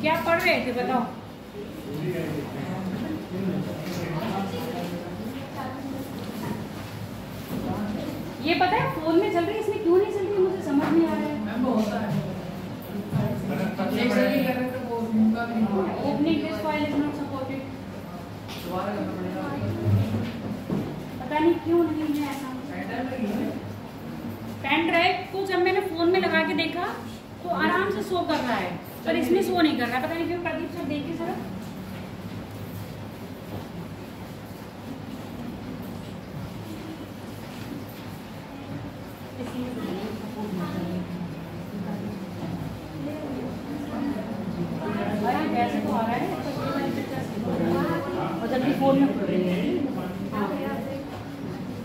क्या पढ़ रहे थे बताओ? ये पता है फोन में चल रही है, इसमें क्यों नहीं चल रही मुझे समझ नहीं आ रहा है। Opening this file is not supported, पता नहीं क्यों नहीं है ऐसा। पेन ड्राइव को जब मैंने फोन में लगा के देखा तो आराम से शो कर रहा है, पर इसमें शो नहीं कर रहा है, पता नहीं क्यों। प्रदीप सर देखिए सर, वैसे तो आ रहा है और जब भी फोन में खुल रही है,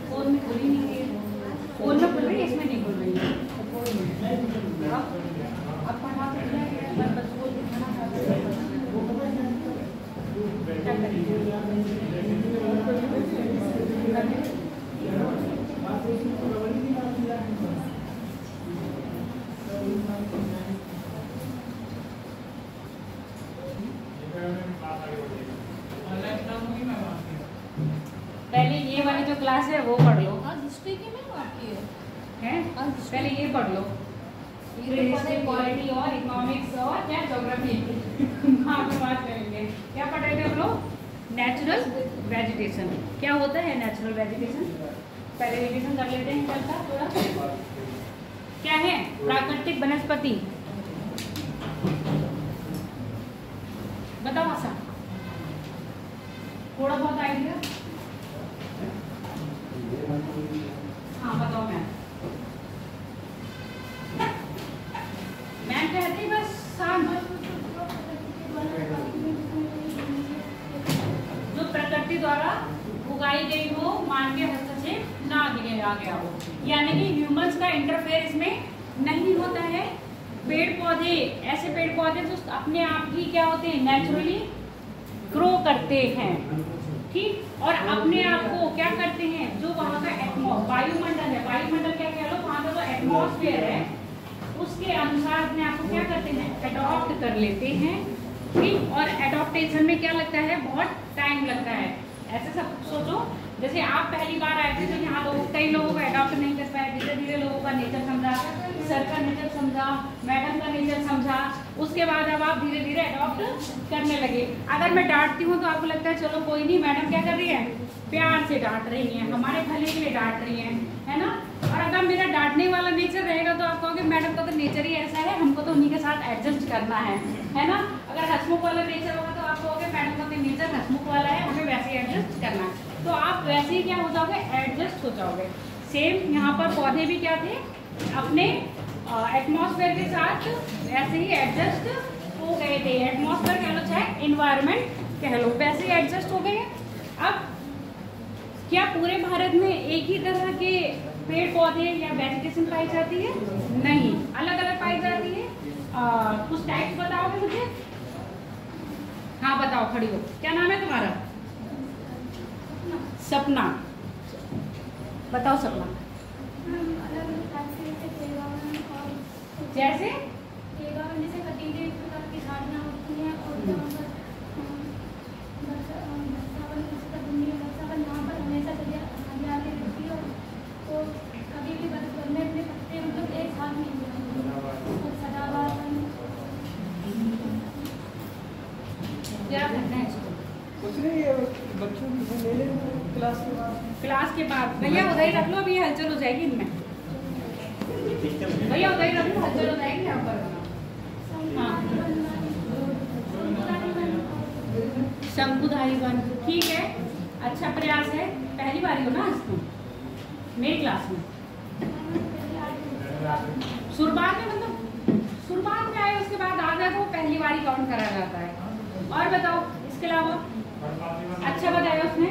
फोन में खुल ही नहीं है, फोन में खुल रही है, इसमें नहीं खुल रही है। अब पढ़ा तो दिया गया, बच्चों को दिखाना चाहते हैं, क्या पहले ये वाली जो क्लास है वो पढ़ लो। हिस्ट्री की में आपकी है पहले ये पढ़ लो, क्वालिटी और इकोनॉमिक्स और क्या ज्योग्राफी हाँ पे बात करेंगे। क्या पढ़ रहे थे हम लोग? Natural vegetation. क्या होता है नेचुरल वेजिटेशन? पहले रिविजन कर लेते हैं कल का थोड़ा। क्या है प्राकृतिक वनस्पति? बताओ आशा, थोड़ा बहुत आइडिया। हाँ बताओ मैम। मैम कहती बस शांत, जो प्रकृति द्वारा उगाई गई हो, मानवीय हस्तक्षेप ना आ गया हो, यानी कि ह्यूमंस का इंटरफेयर इसमें नहीं होता है। पेड़ पौधे, ऐसे पेड़ पौधे जो अपने आप ही क्या होते हैं, नेचुरली ग्रो करते हैं, ठीक, और अपने आप को क्या करते हैं, जो वहाँ का वायुमंडल है, वायुमंडल क्या कह लो, वहाँ का जो एटमॉस्फेयर है उसके अनुसार अपने आप को क्या करते हैं, अडॉप्ट कर लेते हैं, ठीक। और एडॉप्टेशन में क्या लगता है, बहुत टाइम लगता है। ऐसे सब सोचो, जैसे आप पहली बार आए थे तो यहाँ लोग, कई लोगों को अडॉप्ट नहीं कर पाए, धीरे धीरे लोगों का नेचर समझा, सर का नेचर समझा, मैडम का नेचर समझा, उसके बाद अब आप धीरे धीरे अडॉप्ट करने लगे। अगर मैं डांटती हूँ तो आपको लगता है चलो कोई नहीं, मैडम क्या कर रही है, प्यार से डांट रही है, हमारे भले के लिए डांट रही है ना। और अगर मेरा डांटने वाला नेचर रहेगा तो आप कहोगे मैडम का तो नेचर ही ऐसा है, हमको तो उन्हीं के साथ एडजस्ट करना है ना। अगर हंसमुख वाला नेचर होगा तो आप कहोगे मैडम का तो नेचर हंसमुख वाला है, हमें वैसे ही एडजस्ट करना है, तो आप वैसे ही क्या हो जाओगे, एडजस्ट हो जाओगे। सेम यहाँ पर पौधे भी क्या थे, अपने एटमॉस्फेयर के साथ वैसे ही एडजस्ट हो गए थे। एटमॉस्फेयर कह लो चाहे इन्वायरमेंट कह लो, वैसे ही एडजस्ट हो गए। अब क्या पूरे भारत में एक ही तरह के पेड़ पौधे या वेजिटेशन पाई जाती है? नहीं, अलग अलग पाई जाती है। कुछ टाइप्स बताओगे मुझे? हाँ बताओ, खड़ी हो, क्या नाम है तुम्हारा? सपना, बताओ सपना। जैसे कटीले प्रकार की झाड़ियाँ होती हैं और यहाँ पर हमेशा हरियाली रहती है, तो कभी भी में अपने पत्ते मतलब एक साथ नहीं सदाबहार। क्या करना है इसको? कुछ नहीं, बच्चों की ले ले क्लास के बाद। क्लास के बाद भैया उधर ही रख लो, अभी हलचल हो जाएगी इनमें। भैया उधर ही रख लो, हलचल हो जाएगी यहाँ पर। हाँ, शंकुधारी वन, ठीक है, अच्छा प्रयास है। पहली बारी हो ना आज तुम मेरी क्लास में? शुरुआत में मतलब शुरुआत में आए, उसके बाद आ जाए तो पहली बारी काउंट करा जाता है। और बताओ इसके अलावा अच्छा बताया उसने।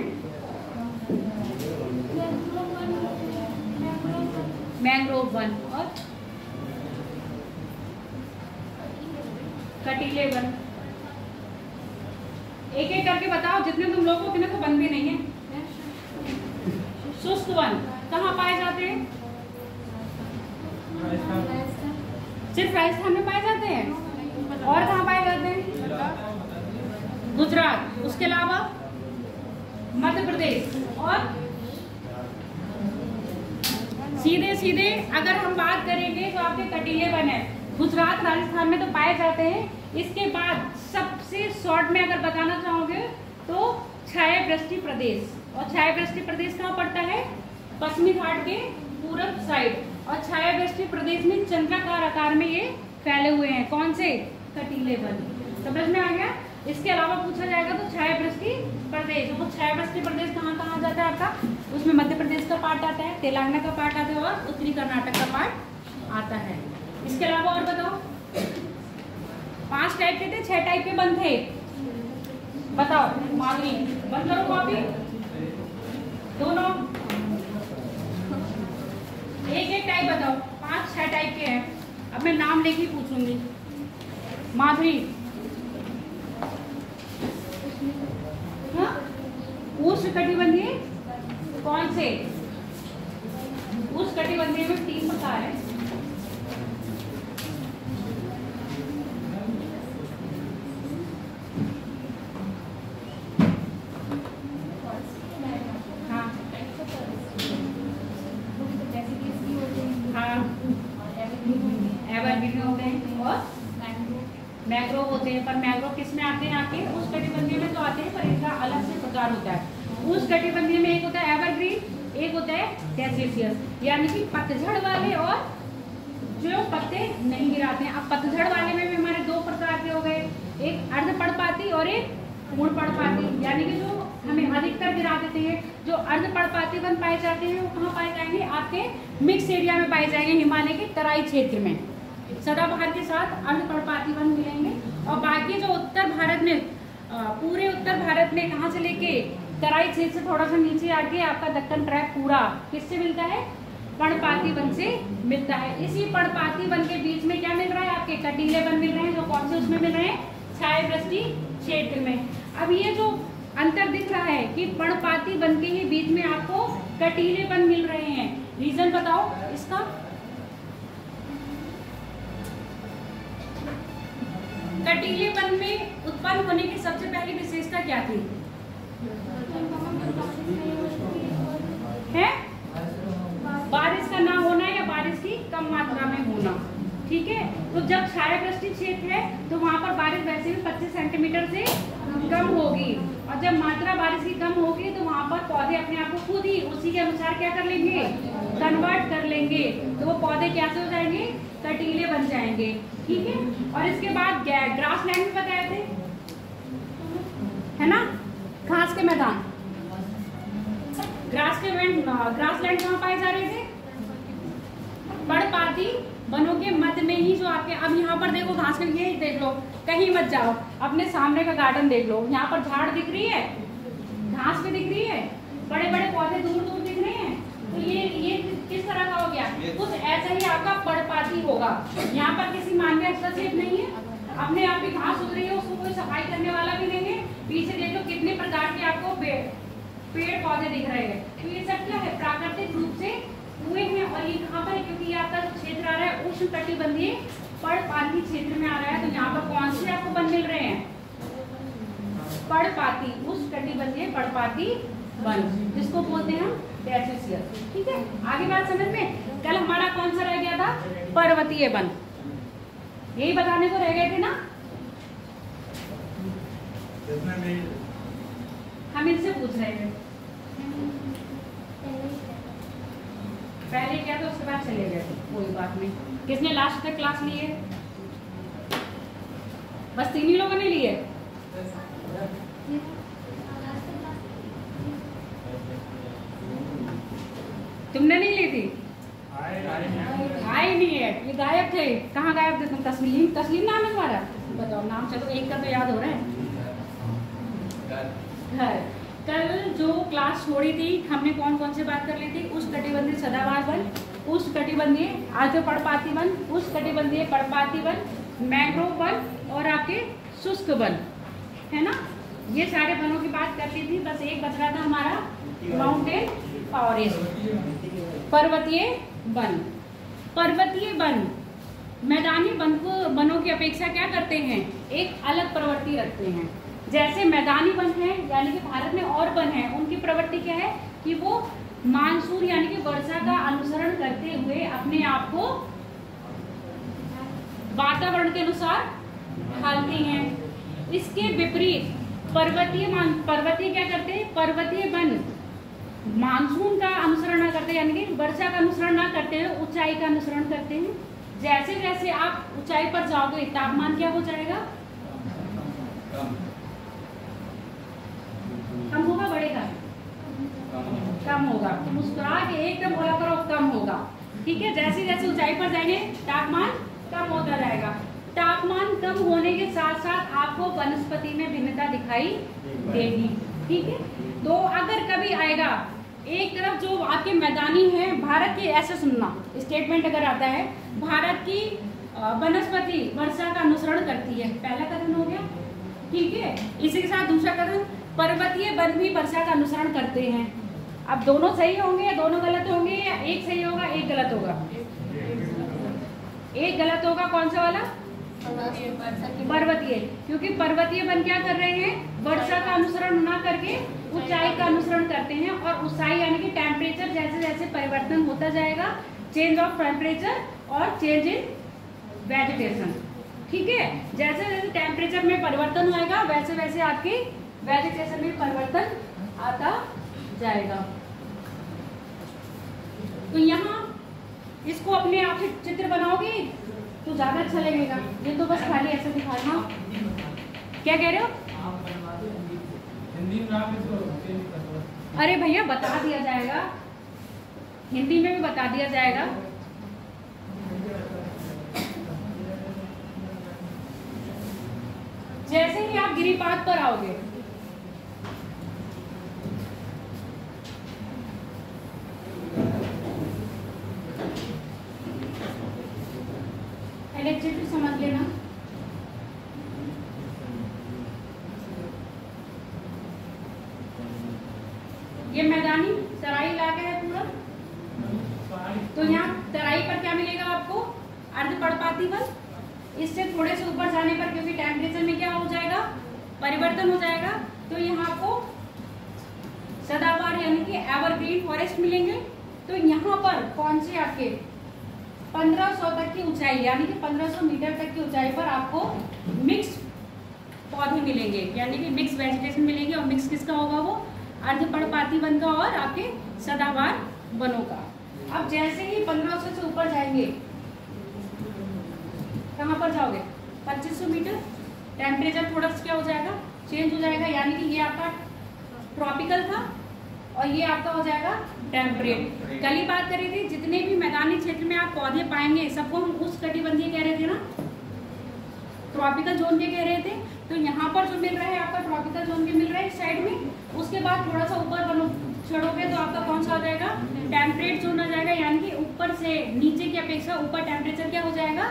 मैंग्रोव वन और कटीले वन, एक एक करके बताओ, जितने तुम लोगों को, तो बन भी नहीं है। शुष्क वन कहाँ पाए जाते हैं? सिर्फ राजस्थान में पाए जाते हैं, और कहाँ पाए जाते हैं? गुजरात, उसके अलावा मध्य प्रदेश, और सीधे सीधे अगर हम बात करेंगे तो आपके कटीले वन है, गुजरात राजस्थान में तो पाए जाते हैं। इसके बाद सबसे शॉर्ट में अगर बताना चाहोगे तो छायावृष्टि प्रदेश, और छायावृष्टि प्रदेश कहाँ पड़ता है? पश्चिमी घाट के पूरब साइड, और छायावृष्टि प्रदेश में चंद्राकार आकार में ये फैले हुए हैं। कौन से? कटीले वन। समझ में आ गया? इसके अलावा पूछा जाएगा तो छायावृष्टि प्रदेश, वो छायावृष्टि प्रदेश कहाँ कहाँ जाता है आपका? उसमें मध्य प्रदेश का पार्ट आता है, तेलंगाना का पार्ट आता है, और उत्तरी कर्नाटक का पार्ट आता है। इसके अलावा और बताओ, 5 टाइप के थे, 6 टाइप के वन थे, बताओ। माधुरी बंद करो कॉपी, दोनों एक टाइप बताओ। 5-6 टाइप के हैं, अब मैं नाम लेके पूछूंगी। माधुरी, उष्णकटिबंधीय कौन से? उष्णकटिबंधीय में 3 प्रकार है। एवरग्रीन होते हैं और मैंग्रोव होते हैं, पर मैंग्रोव किस में आते हैं? आपके उष्णकटिबंधीय में तो आते हैं, पर इनका अलग से प्रकार होता है। उष्णकटिबंधीय में एक होता है एवरग्रीन, एक होता है डेसिडियस, यानी कि पतझड़ वाले और जो पत्ते नहीं गिराते हैं। अब पतझड़ वाले में भी हमारे 2 प्रकार के हो गए, एक अर्धपर्णपाती और एक पूर्णपर्णपाती, यानी कि जो हमें अधिकतर गिरा देते हैं। जो अर्धपर्णपाती वन पाए जाते हैं वो कहाँ पाए जाएंगे? आपके मिक्स एरिया में पाए जाएंगे, हिमालय के तराई क्षेत्र में सदाबहार के साथ अर्धपर्णपाती वन मिलेंगे। और बाकी जो उत्तर भारत में, पूरे उत्तर भारत में कहाँ से लेके तराई क्षेत्र से थोड़ा सा नीचे आके आपका दक्कन ट्रैक पूरा किससे मिलता है? पर्णपाती वन से मिलता है। इसी पर्णपाती वन के बीच में क्या मिल रहा है? आपके कटीले वन मिल रहे हैं, जो कौन से उसमें मिल रहे हैं? छायावृष्टि क्षेत्र में। अब ये जो अंतर दिख रहा है कि पर्णपाती वन के ही बीच में आपको कटीले वन मिल रहे हैं, रीजन बताओ इसका। कटीले वन में उत्पन्न होने की सबसे पहली विशेषता क्या थी? है बारिश का ना होना या बारिश की कम मात्रा में होना। ठीक है, तो जब छायावृष्टि क्षेत्र है तो वहां पर बारिश वैसे भी 25 सेंटीमीटर से कम होगी, और जब मात्रा बारिश की कम होगी तो वहां पर पौधे अपने आप को खुद ही उसी के अनुसार क्या कर लेंगे? कन्वर्ट कर लेंगे, तो वो पौधे कैसे हो जाएंगे? कटीले बन जाएंगे। ठीक है, और इसके बाद ग्रास लैंड भी बताए थे, है ना, घास के मैदान। ग्रास लैंड कहाँ पाए जा रहे थे? पर्णपाती वनों के मध्य में ही, जो आपके, अब यहाँ पर देखो घास के, ये देख लो, कहीं मत जाओ, अपने सामने का गार्डन देख लो, यहाँ पर झाड़ दिख रही है, घास भी दिख रही है, बड़े बड़े पौधे दूर दूर दिख रहे हैं, तो ये किस तरह का हो गया? कुछ ऐसा ही आपका पर्णपाती होगा। यहाँ पर किसी मानवीय हस्तक्षेप नहीं है, अपने आप ही घास उग रही है, उसको कोई सफाई करने वाला भी नहीं है। पीछे देख लो कितने प्रकार के आपको पेड़ पौधे दिख रहे हैं, तो ये सब क्या है? प्राकृतिक रूप से हुए हैं। और ये कहाँ पर है? क्योंकि ये आपका जो क्षेत्र आ रहा है उष्णकटिबंधीय पर्णपाती क्षेत्र में आ रहा है, तो यहाँ पर कौन से आपको वन मिल रहे हैं? पर्णपाती, उष्णकटिबंधीय पर्णपाती वन, जिसको बोलते हैं हम डेसिडियस। ठीक है, आगे बात समझ में। कल हमारा कौन सा रह गया था? पर्वतीय वन, यही बताने को रह गए थे ना। हम इनसे पूछ रहे थे, पहले क्या था उसके बाद चले गए, कोई बात नहीं। किसने लास्ट तक क्लास ली है? बस 3 ही लोगों ने ली है। तुमने नहीं ली थी? आए नहीं है, ये गायब थे। कहाँ गायब थे तुम? तस्लीम नाम है तुम्हारा? बताओ नाम, चलो एक का तो याद हो रहा है। कल जो क्लास छोड़ी थी हमने कौन कौन से बात कर ली थी? उष्णकटिबंधीय सदाबहार वन, उष्णकटिबंधीय अर्धपर्णपाती वन, उष्णकटिबंधीय पर्णपाती वन, मैंग्रोव वन और आपके शुष्क वन, है ना। ये सारे वनों की बात कर ली थी। बस एक बच रहा था हमारा माउंटेन फॉरेस्ट, पर्वतीय वन। पर्वतीय वन मैदानी वनों की अपेक्षा क्या करते हैं, एक अलग प्रवृत्ति रखते हैं। जैसे मैदानी वन है यानी कि भारत में और वन है, उनकी प्रवृत्ति क्या है कि वो मानसून यानी कि वर्षा का अनुसरण करते हुए अपने आप को वातावरण के अनुसार ढालते हैं। इसके विपरीत पर्वतीय क्या करते हैं, पर्वतीय वन मानसून का अनुसरण न करते यानी कि वर्षा का अनुसरण न करते हुए ऊंचाई का अनुसरण करते हैं। जैसे जैसे आप ऊंचाई पर जाओगे तापमान क्या हो जाएगा, कम होगा बढ़ेगा, कम होगा। तो मुस्कुरा के एकदम बोला करो कम होगा, ठीक है। जैसे जैसे ऊंचाई पर जाएंगे तापमान कम होता जाएगा। तापमान कम होने के साथ साथ आपको वनस्पति में भिन्नता दिखाई देगी, ठीक है। तो अगर कभी आएगा एक तरफ जो आपके मैदानी है, भारत की ऐसे सुनना स्टेटमेंट अगर आता है भारत की वनस्पति वर्षा का अनुसरण करती है, पहला कथन हो गया, ठीक है। इसी के साथ दूसरा कथन, पर्वतीय वन भी वर्षा का अनुसरण करते हैं। अब दोनों सही होंगे या दोनों गलत होंगे, या एक सही होगा एक गलत होगा, एक गलत होगा। कौन सा वाला, पर्वतीय, क्योंकि पर्वतीय वन क्या कर रहे हैं, वर्षा का अनुसरण ना करके ऊंचाई का अनुसरण करते हैं। और ऊंचाई यानी कि टेम्परेचर जैसे जैसे परिवर्तन होता जाएगा, चेंज ऑफ टेम्परेचर और चेंज इन वेजिटेशन, ठीक है। जैसे जैसे टेम्परेचर में परिवर्तन होएगा वैसे वैसे आपकी वेजिटेशन में परिवर्तन आता जाएगा। तो यहाँ इसको अपने आप से चित्र बनाओगे तो ज्यादा अच्छा लगेगा। ये तो बस खाली ऐसे दिखाना। क्या कह रहे हो? अरे भैया बता दिया जाएगा, हिंदी में भी बता दिया जाएगा। जैसे ही आप गिरिपाद पर आओगे, चित्र समझ लेना। ये मैदानी तराई इलाका है पूरा, तो यहाँ तराई पर क्या मिलेगा आपको, अर्धपर्णपाती वन। इससे थोड़े से ऊपर जाने पर क्योंकि टेम्परेचर में क्या हो जाएगा, परिवर्तन हो जाएगा, तो यहाँ आपको सदाबहार यानी कि एवरग्रीन फॉरेस्ट मिलेंगे। तो यहाँ पर कौन से आपके 1500 तक की ऊंचाई यानी कि 1500 मीटर तक की ऊंचाई पर आपको मिक्स पौधे मिलेंगे, यानी कि मिक्स वेजिटेशन मिलेंगे। और मिक्स किसका होगा, वो अर्धपर्णपाती वन का और आपके सदाबहार वनों का। अब जैसे ही 1500 से ऊपर जाएंगे, कहाँ पर जाओगे, 2500 मीटर, टेम्परेचर थोड़ा सा क्या हो जाएगा, चेंज हो जाएगा। यानी कि ये आपका ट्रॉपिकल था और ये आपका हो जाएगा टेम्परेट। कल ही बात करी थी, जितने भी मैदानी क्षेत्र में आप पौधे पाएंगे सबको हम उष्णकटिबंधीय कह रहे थे ना, ट्रॉपिकल जोन के कह रहे थे। तो यहाँ पर जो मिल रहा है आपका ट्रॉपिकल जोन के मिल रहा है इस साइड में। उसके बाद थोड़ा सा ऊपर चढ़ोगे तो आपका कौन सा हो जाएगा, टेम्परेट जोन आ जाएगा। यानी कि ऊपर से नीचे की अपेक्षा ऊपर टेम्परेचर क्या हो जाएगा,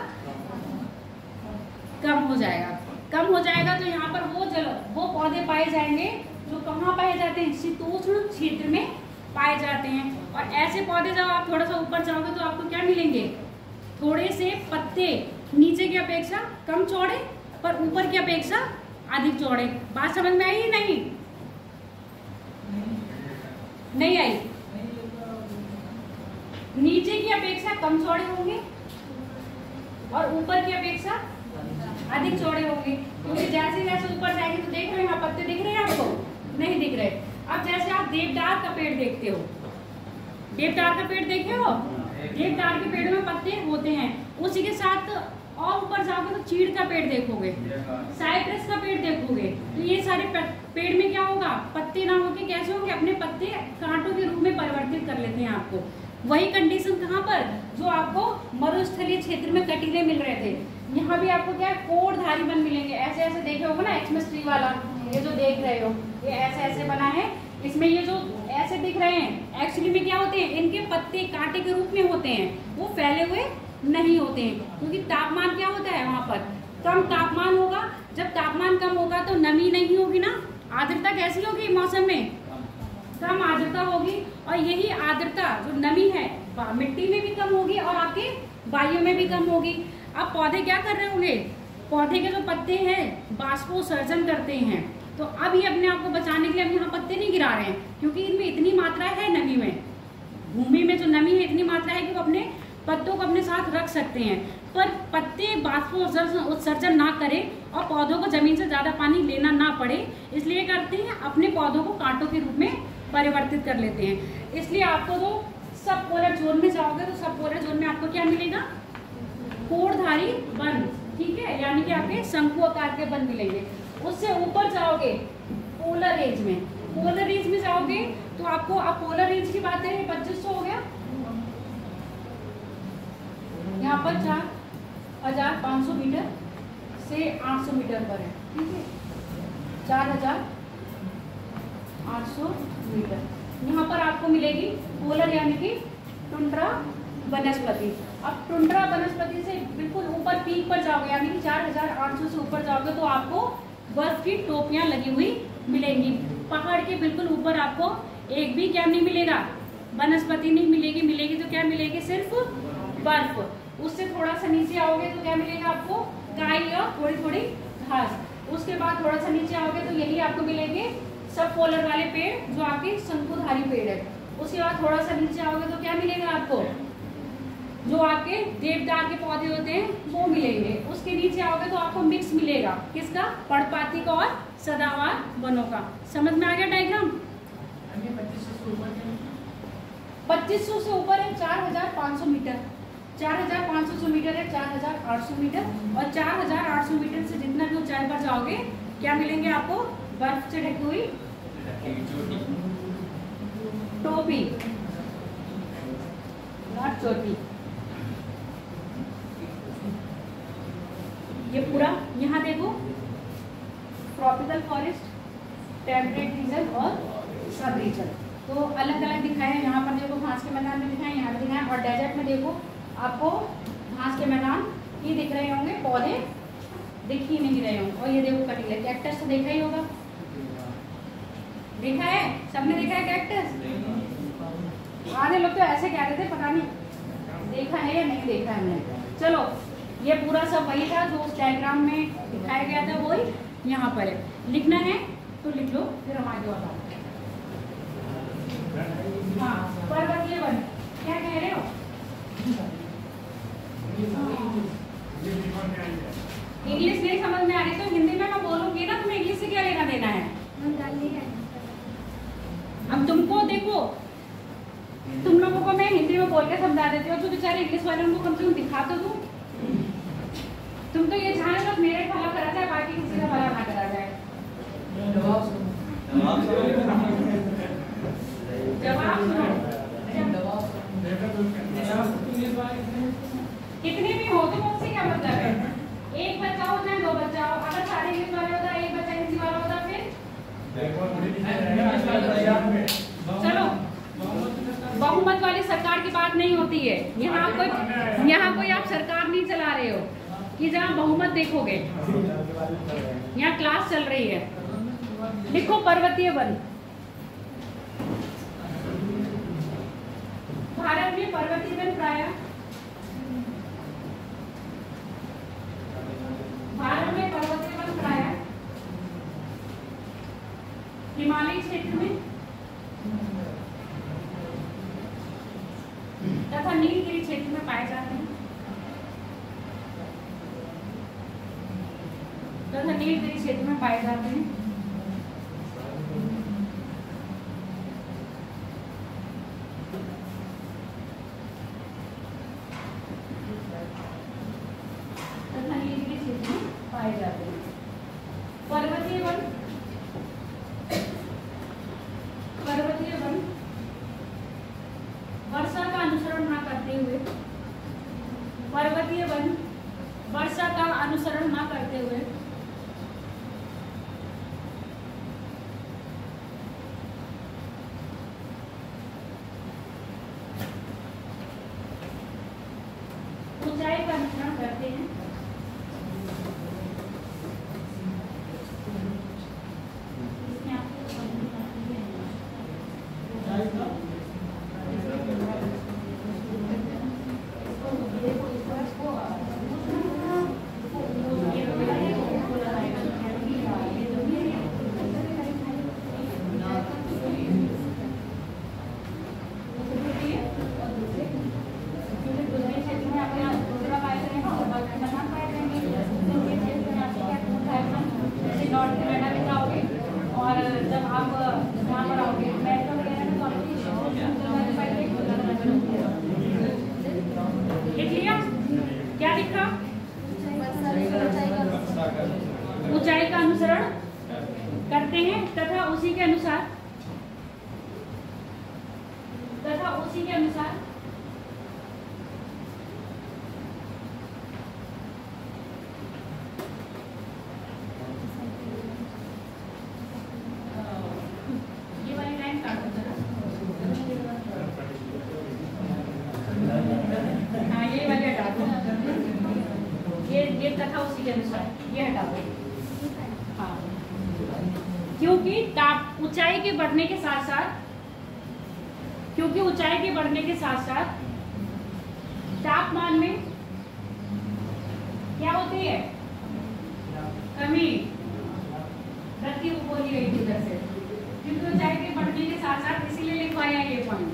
कम हो जाएगा। कम हो जाएगा तो यहाँ पर वो पौधे पाए जाएंगे जो कहाँ पाए जाते हैं, शीतोष्ण क्षेत्र में पाए जाते हैं। और ऐसे पौधे जब आप थोड़ा सा ऊपर जाओगे तो आपको क्या मिलेंगे, थोड़े से पत्ते नीचे की अपेक्षा कम चौड़े पर ऊपर की अपेक्षा अधिक चौड़े। बात समझ में आई नहीं? नहीं आई? नीचे की अपेक्षा कम चौड़े होंगे और ऊपर की अपेक्षा अधिक चौड़े होंगे, क्योंकि जैसे जैसे ऊपर जाएंगे तो देख रहे हैं यहाँ पत्ते दिख रहे हैं आपको, नहीं दिख रहे। अब जैसे आप देवदार का पेड़ देखते हो, देवदार का पेड़ देखे हो, देवदार के पेड़ में पत्ते होते हैं। उसी के साथ और ऊपर जाओगे तो चीड़ का पेड़ देखोगे, साइप्रस का पेड़ देखोगे, तो ये सारे पेड़ में क्या होगा, पत्ते ना होके कैसे होंगे, अपने पत्ते कांटों के रूप में परिवर्तित कर लेते हैं आपको। वही कंडीशन कहाँ पर, जो आपको मरुस्थलीय क्षेत्र में कटीले मिल रहे थे, यहाँ भी आपको क्या है, कोढ़धारी वन मिलेंगे। ऐसे ऐसे देखे होगा ना, एक्समस ट्री वाला ये जो देख रहे हो, ये ऐसे ऐसे बना है। इसमें ये जो ऐसे दिख रहे हैं एक्चुअली में क्या होते हैं, इनके पत्ते कांटे के रूप में होते हैं, वो फैले हुए नहीं होते हैं। क्योंकि तापमान क्या होता है वहाँ पर, कम तापमान होगा। जब तापमान कम होगा तो नमी नहीं होगी ना, आर्द्रता कैसी होगी मौसम में, कम आर्द्रता होगी। और यही आर्द्रता जो नमी है मिट्टी में भी कम होगी और आपके वायु में भी कम होगी। अब पौधे क्या कर रहे होंगे, पौधे के जो पत्ते हैं बाष्पोत्सर्जन करते हैं, तो अब ये अपने आप को बचाने के लिए अब यहाँ पत्ते नहीं गिरा रहे हैं, क्योंकि इनमें इतनी मात्रा है नमी में, भूमि में जो नमी है इतनी मात्रा है कि वो अपने पत्तों को अपने साथ रख सकते हैं। पर पत्ते बाष्पोत्सर्जन ना करें और पौधों को जमीन से ज्यादा पानी लेना ना पड़े, इसलिए करते हैं अपने पौधों को कांटों के रूप में परिवर्तित कर लेते हैं। इसलिए आपको जो सब पोलर जोन में जाओगे तो सब पोलर जोन में आपको क्या मिलेगा, कोणधारी वन, ठीक है, यानी कि आपके शंकु आकार के वन मिलेंगे। उससे ऊपर जाओगे पोलर रेंज में, पोलर रेंज में जाओगे तो आपको, अब पोलर रेंज की बात करें 2500 हो गया, यहाँ पर 4500 मीटर से 800 मीटर पर है, ठीक है, 4800 मीटर यहाँ पर आपको मिलेगी पोलर यानी कि टुंड्रा वनस्पति। अब टुंड्रा वनस्पति से बिल्कुल ऊपर पीक पर जाओगे यानी कि 4800 से ऊपर जाओगे तो आपको बर्फ की टोपियां लगी हुई मिलेंगी। पहाड़ के बिल्कुल ऊपर आपको एक भी क्या नहीं मिलेगा, वनस्पति नहीं मिलेगी, मिलेगी तो क्या मिलेगी, सिर्फ बर्फ। उससे थोड़ा सा नीचे आओगे तो क्या मिलेगा आपको, काई और थोड़ी थोड़ी घास। उसके बाद थोड़ा सा नीचे आओगे तो यही आपको मिलेंगे सब पोलर वाले पेड़ जो आपके शंकुधारी पेड़ है। उसके बाद थोड़ा सा नीचे आओगे तो क्या मिलेगा आपको, जो आपके देवदार के पौधे होते हैं वो मिलेंगे। उसके नीचे आओगे तो आपको मिक्स मिलेगा, किसका, पर्णपाती का और सदाबहार वनों का। समझ में आ गया डायग्राम। 2500 से ऊपर है 4500 मीटर, 4500 मीटर है 4800 मीटर, और 4800 मीटर से जितना भी ऊंचाई पर जाओगे क्या मिलेंगे आपको, बर्फ से ढकी हुई टोपी, नॉट चोटी। ये पूरा यहाँ देखो ट्रॉपिकल फॉरेस्ट, टेम्परेट रीजन और सब रीजन, तो अलग अलग दिखाए हैं। यहाँ पर देखो घास के मैदान में दिखाए, यहाँ पे दिखाए, और डेजर्ट में देखो आपको घास के मैदान ही दिख रहे होंगे, पौधे दिख ही नहीं रहे होंगे। और ये देखो कटीले, कैक्टस तो देखा ही होगा, देखा है, सबने देखा है कैक्टस। आधे लोग तो ऐसे कह रहे थे पता नहीं देखा है या नहीं देखा है मैंने। चलो ये पूरा सब वही था जो उस डायग्राम में दिखाया गया था, वही यहाँ पर है। लिखना है तो लिख लो, फिर हम आगे बताते हैं। हाँ, पर्वतीय वन क्या कह रहे हो, इंग्लिश नहीं समझ में आ रही तो हिंदी में मैं बोलूंगी ना, तुम्हें इंग्लिश से क्या लेना देना है। अब तुमको देखो, तुम लोगों को मैं हिंदी में बोल के समझा देती हूँ, जो बेचारे इंग्लिश वाले उनको कम से कम दिखा तो दूं। तुम तो ये जाने बस मेरे भला करा जाए, बाकी किसी का भला ना करा जाए। जवाब सुनो, कितने भी हो तो मुझसे क्या मतलब है, एक बच्चा हो चाहे दो बच्चा हो, अगर सारे इंग्लिश वाले होता, एक बच्चा हिंदी वाला होता, फिर चलो बहुमत वाली सरकार की बात नहीं होती है। यहाँ कोई आप सरकार नहीं चला रहे हो कि जहाँ बहुमत देखोगे, यहाँ क्लास चल रही है। लिखो पर्वतीय वन। भारत में पर्वतीय वन प्रायः, भारत में पर्वतीय वन प्रायः हिमालयी क्षेत्र में तथा नीलगिरी क्षेत्र में पाए जाते हैं, तथा नीलगिरी क्षेत्र में पाए जाते हैं। तथा नीलगिरी क्षेत्र में पाए जाते हैं। पर्वतीय वन, पर्वतीय वन वर्षा का अनुसरण न करते हुए, पर्वतीय वन वर्षा का अनुसरण न करते हुए ऊंचाई का अनुसरण करते हैं। इसमें आपको देखो लिखा? ऊंचाई का अनुसरण करते हैं तथा उसी के अनुसार ये वाली लाइन काट दो जरा। हाँ ये वाली हटा दो, ये तथा उसी के अनुसार ये हटा दो। हाँ क्योंकि ऊंचाई के बढ़ने के साथ साथ तापमान में क्या होती है? कमी। वृद्धि बोली गई थी इधर से, क्योंकि ऊंचाई के बढ़ने के साथ साथ, इसीलिए लिखवाया ये पॉइंट,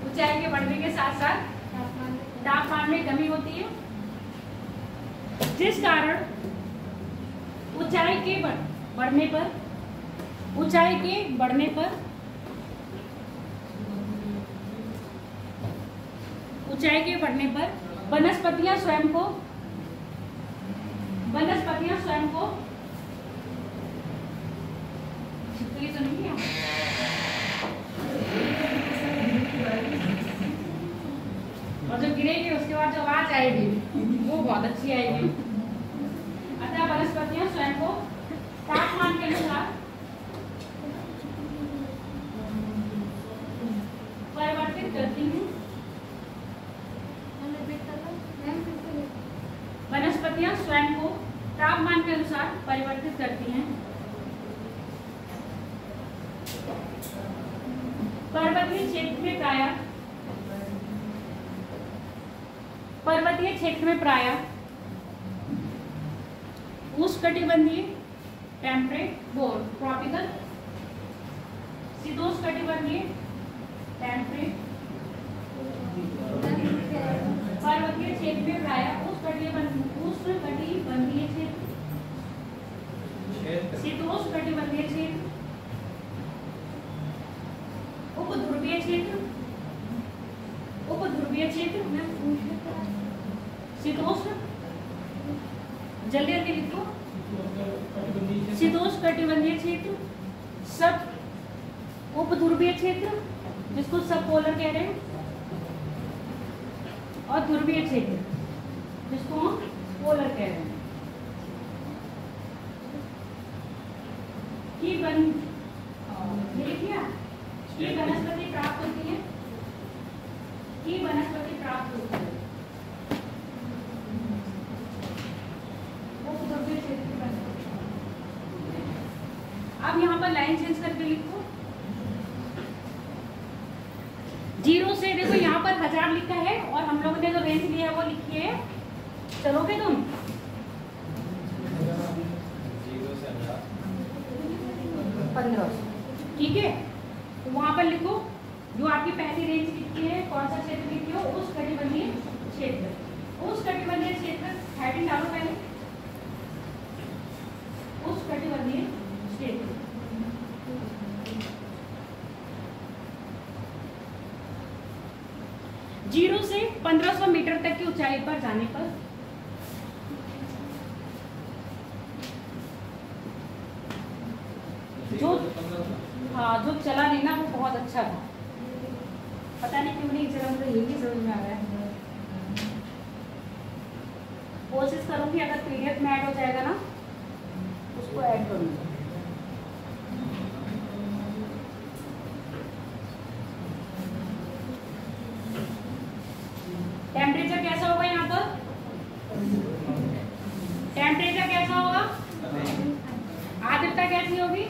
ऊंचाई के बढ़ने के साथ साथ तापमान में कमी होती है, जिस कारण ऊंचाई के बढ़ने पर वनस्पतियां स्वयं को ये सुनिए और जब गिरेगी उसके बाद जो आवाज आएगी वो बहुत अच्छी आएगी। अतः वनस्पतियां स्वयं को तापमान के अनुसार परिवर्तित करती हैं। वनस्पतियां स्वयं को तापमान के अनुसार परिवर्तित करती हैं। पर्वतीय क्षेत्र में प्रायः उष्णकटिबंधीय टेम्परेट ट्रॉपिकल, शीतोष्णकटिबंधीय टेम्परेट, पर्वतीय क्षेत्र में प्रायः उष्णकटिबंधीय क्षेत्र, शीतोष्णकटिबंधीय क्षेत्र, उपध्रुवीय क्षेत्र, शीतोष्ण, जल्दी जल्दी लिखो, शीतोष्णकटिबंधीय क्षेत्र, सब उपध्रुवीय क्षेत्र जिसको सब पोलर कह रहे हैं, और ध्रुवीय क्षेत्र जिसको हम पोलर कह रहे हैं। ये वनस्पति प्राप्त होती है, उपध्रुवीय क्षेत्र की वनस्पति। अब यहाँ पर लाइन चेंज करके लिखो। 0 से देखो यहाँ पर 1000 लिखा है और हम लोगों ने जो रेंज लिया है वो लिखी है। चलोगे तुम? 1500, ठीक है। तो वहां पर लिखो जो आपकी पहली रेंज लिखी है, कौन सा क्षेत्र लिखी हो? उष्णकटिबंधीय क्षेत्र। उष्णकटिबंधीय क्षेत्र हेडिंग डालो पहले, उष्णकटिबंधीय क्षेत्र। जीरो से 1500 मीटर तक की ऊंचाई पर जाने पर जो चला नहीं ना वो बहुत अच्छा था, पता नहीं क्यों नहीं चला, मुझे यही समझ में आ रहा है। कोशिश करूंगी अगर पीडीएफ में ऐड हो जाएगा ना उसको ऐड करूंगी। टेम्परेचर कैसा होगा यहाँ पर? टेम्परेचर कैसा होगा? आर्द्रता कैसी होगी?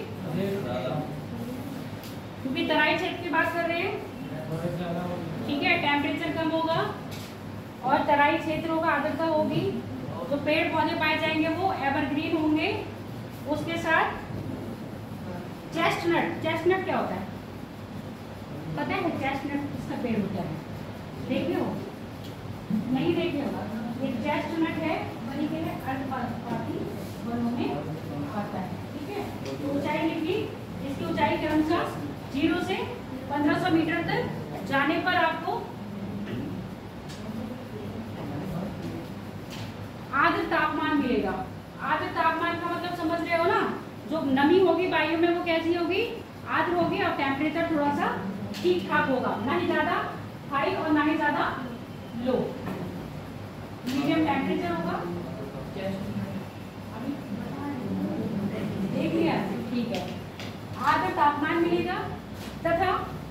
क्योंकि तराई क्षेत्र की बात कर रहे हैं, ठीक है। टेम्परेचर कम होगा और तराई क्षेत्र होगा, आर्द्रता होगी। जो पेड़ पौधे पाए जाएंगे वो एवरग्रीन होंगे। उसके साथ चेस्टनट क्या होता है पता है? चेस्टनट किसका पेड़ होता है? देखे हो? नहीं देखे होगा। ये चेस्टनट है, बनी के अर्धपाती वनों में आता है, ठीक है। तो ऊंचाई लिखी, इसकी ऊंचाई के अनुसार 0 से 1500 मीटर तक जाने पर आपको आर्द्र तापमान मिलेगा। आर्द्र तापमान का मतलब समझ रहे हो ना, जो नमी होगी वायु में वो कैसी होगी, आर्द्र होगी, और टेम्परेचर थोड़ा सा ठीक ठाक होगा, ना ही ज्यादा हाई और ना ही ज्यादा लो, मीडियम टेम्परेचर होगा। देख लिया, ठीक है। आर्द्र तापमान मिलेगा तथा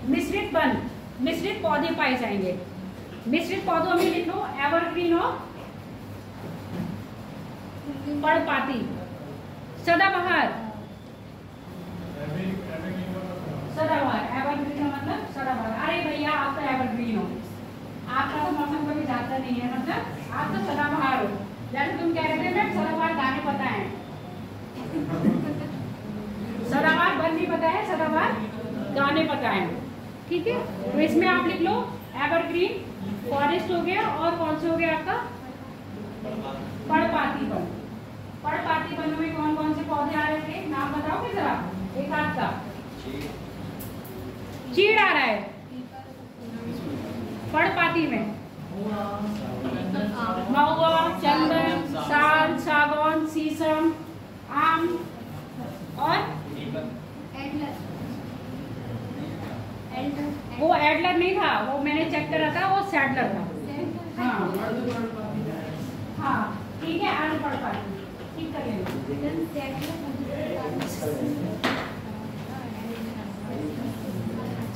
मिश्रित वन, मिश्रित पौधे पाए जाएंगे। मिश्रित पौधों में लिख लो एवरग्रीन और पर्णपाती, सदाबहार। सदाबहार, एवरग्रीन का मतलब सदाबहार। अरे भैया आप तो एवरग्रीन हो, आपका तो मौसम कभी जाता नहीं है, मतलब आप तो सदाबहार हो। जैसे तुम कह रहे थे मैं सदाबहार गाने पता है, सदाबहार वन भी पता है, सदाबहार गाने पता है, ठीक है। तो इसमें आप लिख लो एवरग्रीन, फॉरेस्ट हो गया, और कौन से हो गया आपका पर्णपाती वन। पर्णपाती वनों में कौन कौन से पौधे आ रहे थे, नाम बताओगे जरा एक हाथ का। चीड़ आ रहा है पर्णपाती में, महुआ, चंदन, साल, सागौन, शीशम, आम और वो एडलर नहीं था, वो मैंने चेक करा था, वो सैडलर था। हाँ हाँ ठीक है, आगे पढ़ पाती, ठीक कर लेना।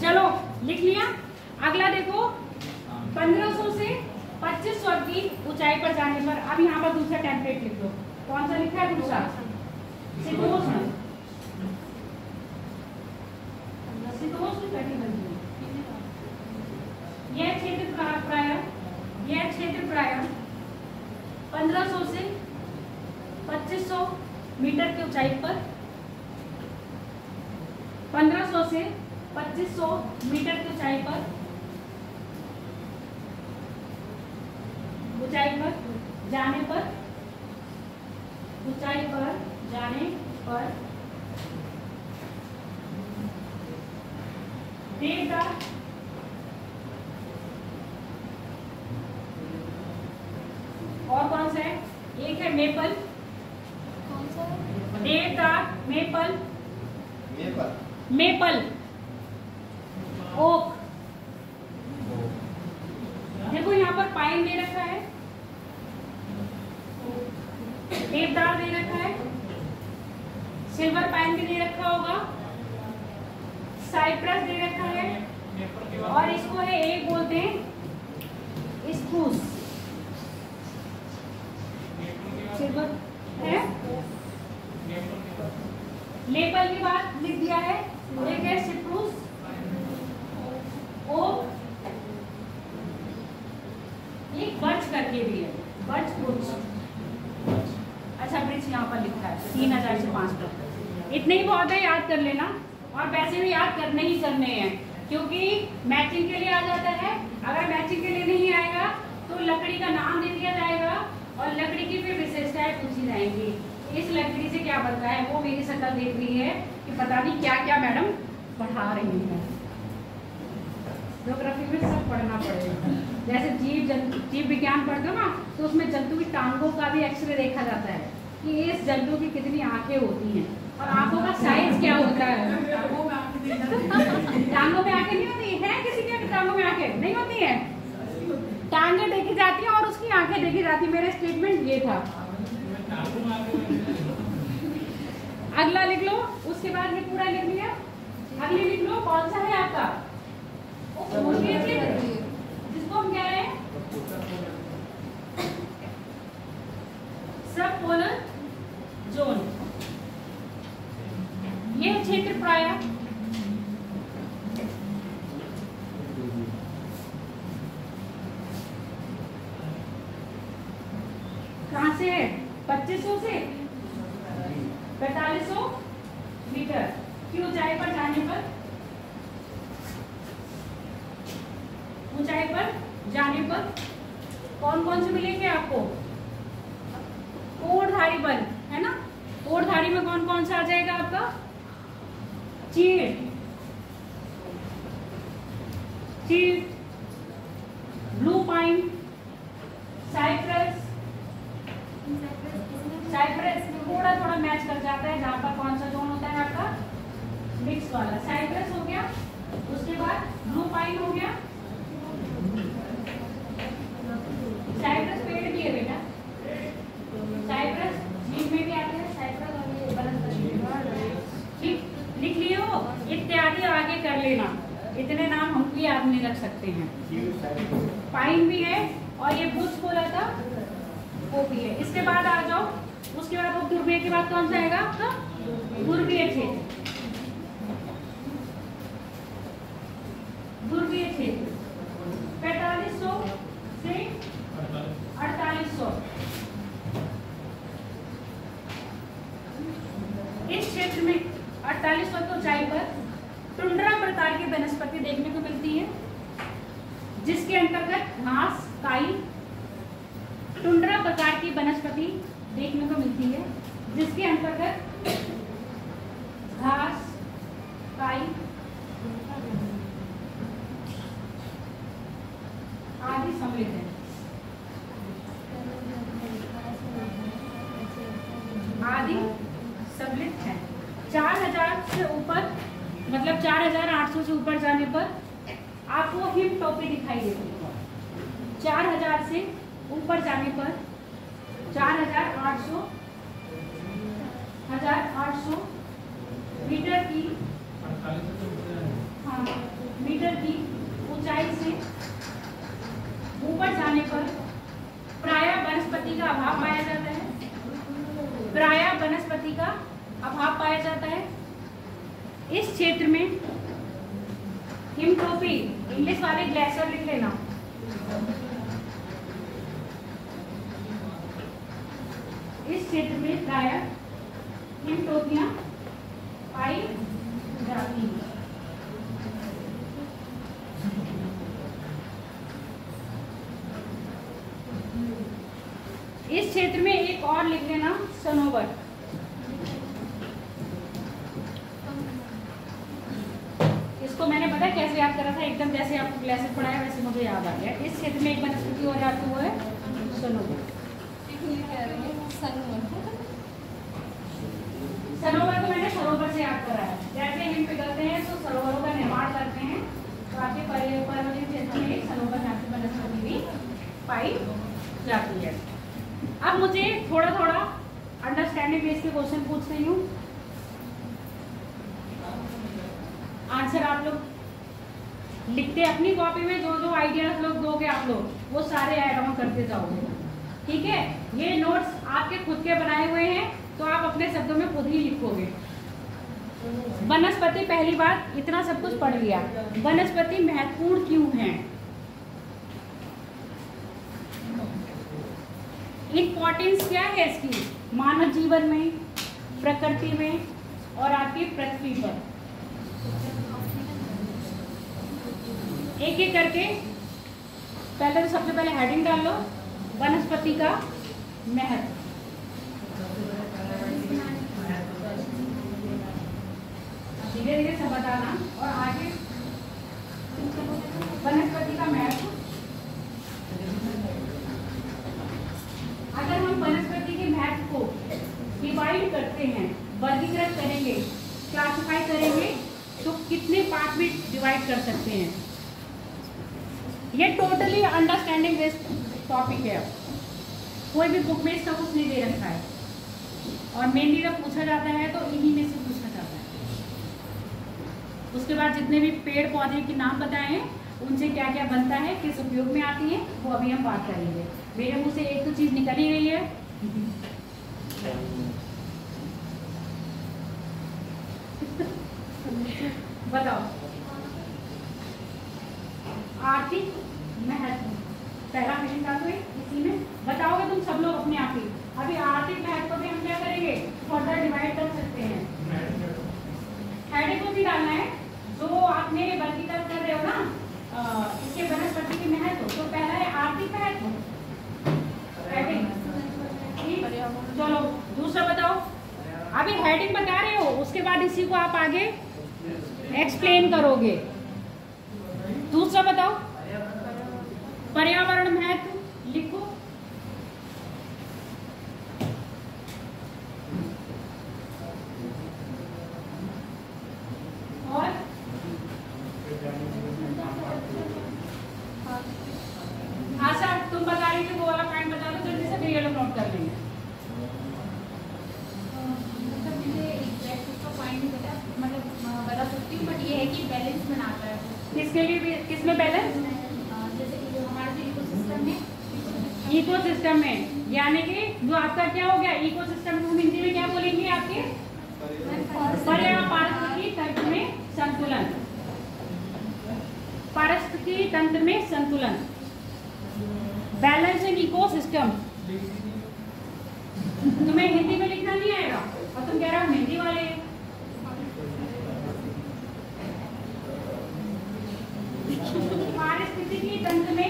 चलो लिख लिया। अगला देखो 1500 से 2500 की ऊंचाई पर जाने पर, अब यहाँ पर दूसरा टेम्पलेट लिख लो। कौन सा लिखा है दूसरा, शीतोष्ण, शीतोष्ण कटिबंधीय। यह क्षेत्र प्राय 1500 से 2500 मीटर की ऊंचाई पर, 1500 से 2500 मीटर की ऊंचाई पर जाने पर देवदार, और कौन सा है, एक है मेपल, कौन सा देवदार, मेपल, ओक। देखो यहाँ पर पाइन दे रखा है, देवदार दे रखा है, सिल्वर पाइन भी दे रखा होगा, साइप्रस दे रखा है, और इसको है एक बोलते हैं स्प्रूस, सिल्वर है। लेपल की बात लिख दिया है, एक है स्प्रूस, ओक, एक बर्च करके भी है, बर्च वुड्स। अच्छा ब्रिज यहाँ पर लिखा है 3000 से 500। इतने ही बहुत है, याद कर लेना, और वैसे भी याद करने ही करने हैं, क्योंकि मैचिंग के लिए आ जाता है। अगर मैचिंग के लिए नहीं आएगा तो लकड़ी का नाम दे दिया जाएगा और लकड़ी की फिर विशेषताएं पूछी जाएंगी। इस लकड़ी से क्या बनता है, वो मेरी शक्ल देख रही है कि पता नहीं क्या क्या मैडम पढ़ा रही है। ज्योग्राफी में सब पढ़ना पड़ेगा। जैसे जीव विज्ञान पढ़ते हो ना, तो उसमें जंतु की टांगों का भी एक्सरे देखा जाता है कि इस जंतु की कितनी आंखें होती हैं और आंखों का साइज क्या होता है। टांगों में आंखें नहीं होती है, किसी के टांगों में आंखें नहीं होती है, टांगें देखी जाती हैं और उसकी आंखें देखी जाती। मेरा स्टेटमेंट ये था। अगला लिख लो, उसके बाद ये पूरा लिख लिया। अगले लिख लो, कौन सा है आपका जिसको हम कह रहे हैं सब पोलर जोन। यह क्षेत्र प्राय कहां से है, 2500 से 4500 मीटर की ऊंचाई पर जाने पर कौन कौन से मिलेंगे आपको, कोढ़धारी वन है ना। कोढ़धारी में कौन कौन सा आ जाएगा आपका, चीड़, ब्लू पाइन, साइप्रस, थोड़ा मैच कर जाता है, जहाँ पर कौन सा जोन होता है आपका मिक्स वाला। साइप्रस हो गया, उसके बाद ब्लू पाइन हो गया। साइप्रस पेड़ भी है बेटा, साइप्रस नीम में भी आते हैं साइप्रस और ये वनस्पति। ठीक, लिख लिए हो। इत्यादि आगे कर लेना, इतने नाम हम भी याद नहीं रख सकते हैं। पाइन भी है और ये बुश बोला था वो भी है। इसके बाद आ जाओ, उसके बाद उपध्रुवीय के बाद कौन सा आएगा आपका ध्रुवीय क्षेत्र। ध्रुवीय क्षेत्र 4500 से 4800। इस क्षेत्र में 4800 की ऊंचाई पर टुंड्रा प्रकार की वनस्पति देखने को मिलती है, जिसके अंतर्गत घास, काई। टुंड्रा प्रकार की वनस्पति देखने को मिलती है जिसके अंतर्गत घास, काई आदि सम्मिलित है। आदि सम्मिलित है। 4000 से ऊपर, मतलब 4800 से ऊपर जाने पर आपको हिम टोपी दिखाई देती है। 4000 से ऊपर जाने पर 4800 1800 मीटर की, हाँ, मीटर की ऊंचाई से ऊपर जाने पर प्रायः वनस्पति का अभाव पाया जाता है। प्रायः वनस्पति का अभाव पाया जाता है। इस क्षेत्र में हिमटोपी, इंग्लिश वाले ग्लेशियर लिख लेना। इस क्षेत्र में प्रायः हिमटोपियां पाई जाती हैं। इस क्षेत्र में एक और लिख लेना सनोवर। इसको मैंने पता है कैसे याद करा था, एकदम जैसे आपको क्लासेस पढ़ाया वैसे मुझे याद आ गया। इस क्षेत्र में एक वनस्पति और आती हुआ है सनोवर। सरोवर को मैंने सरोवर से याद कराया। जैसे हिम पिघलते हैं तो सरोवरों का निर्माण करते हैं, तो आपके पर्वतीय क्षेत्र में एक सरोवर नामक वनस्पति भी पाई जाती है। अब मुझे थोड़ा थोड़ा अंडरस्टैंडिंग बेस के क्वेश्चन पूछ रही हूँ। आंसर आप लोग लिखते अपनी कॉपी में, जो जो आइडियाज लोग दोगे आप लोग वो सारे ऐड ऑन करते जाओगे, ठीक है। ये नोट्स आपके खुद के बनाए हुए हैं, तो आप अपने शब्दों में खुद ही लिखोगे। वनस्पति, पहली बात इतना सब कुछ पढ़ लिया। वनस्पति महत्वपूर्ण क्यों है, इंपॉर्टेंस क्या है इसकी मानव जीवन में, प्रकृति में और आपकी पृथ्वी पर। एक एक करके पहले तो सबसे पहले हेडिंग डाल लो, वनस्पति का महत्व। धीरे धीरे सब बताना और आगे वनस्पति का महत्व। अगर हम वनस्पति के महत्व को डिवाइड करते हैं, वर्गीकृत करेंगे, क्लासिफाई करेंगे, तो कितने पार्ट में डिवाइड कर सकते हैं। ये टोटली अंडरस्टैंडिंग बेस्ड टॉपिक है, कोई भी बुक में इसका कुछ नहीं दे रखा है, और मेनली जब पूछा जाता है तो इन्हीं में से पूछा जाता है। उसके बाद जितने भी पेड़ पौधे के नाम बताए हैं, उनसे क्या क्या बनता है, किस उपयोग में आती है, वो अभी हम बात करेंगे। मेरे मुंह से एक तो चीज निकल ही गई है, बताओ। आर्थिक महत्व, पहला हेडिंग डालो इसी में, बताओगे तुम सब लोग अपने आप ही। अभी आर्थिक महत्व पे हम क्या करेंगे, फर्दर डिवाइड कर सकते हैं। हेडिंग को भी डालना है, जो आपने वर्गीकृत कर रहे हो ना इसके वनस्पति के महत्व। तो पहला है आर्थिक महत्व, हेडिंग। चलो दूसरा बताओ। अभी हेडिंग बता रहे हो, उसके बाद इसी को आप आगे एक्सप्लेन करोगे। दूसरा बताओ, पर्यावरण महत्व लिखो। मतलब मुझे एग्जैक्ट उसका पॉइंट नहीं पता, मतलब बता सकती हूँ, बट ये है कि बैलेंस बनाता है वो। किसके लिए भी, किसमें बैलेंस? जैसे कि जो हमारा जो इकोसिस्टम है, इकोसिस्टम में, यानी कि जो आपका क्या हो गया इकोसिस्टम को हम हिंदी में क्या बोलेंगे आपके? पारिस्थितिकी तंत्र में संतुलन। पारिस्थितिकी तंत्र में संतुलन, बैलेंस इन इकोसिस्टम। तुम्हें हिंदी में लिखना नहीं आएगा और तुम कह रहे हो हिंदी वाले। पारिस्थितिकी तंत्र में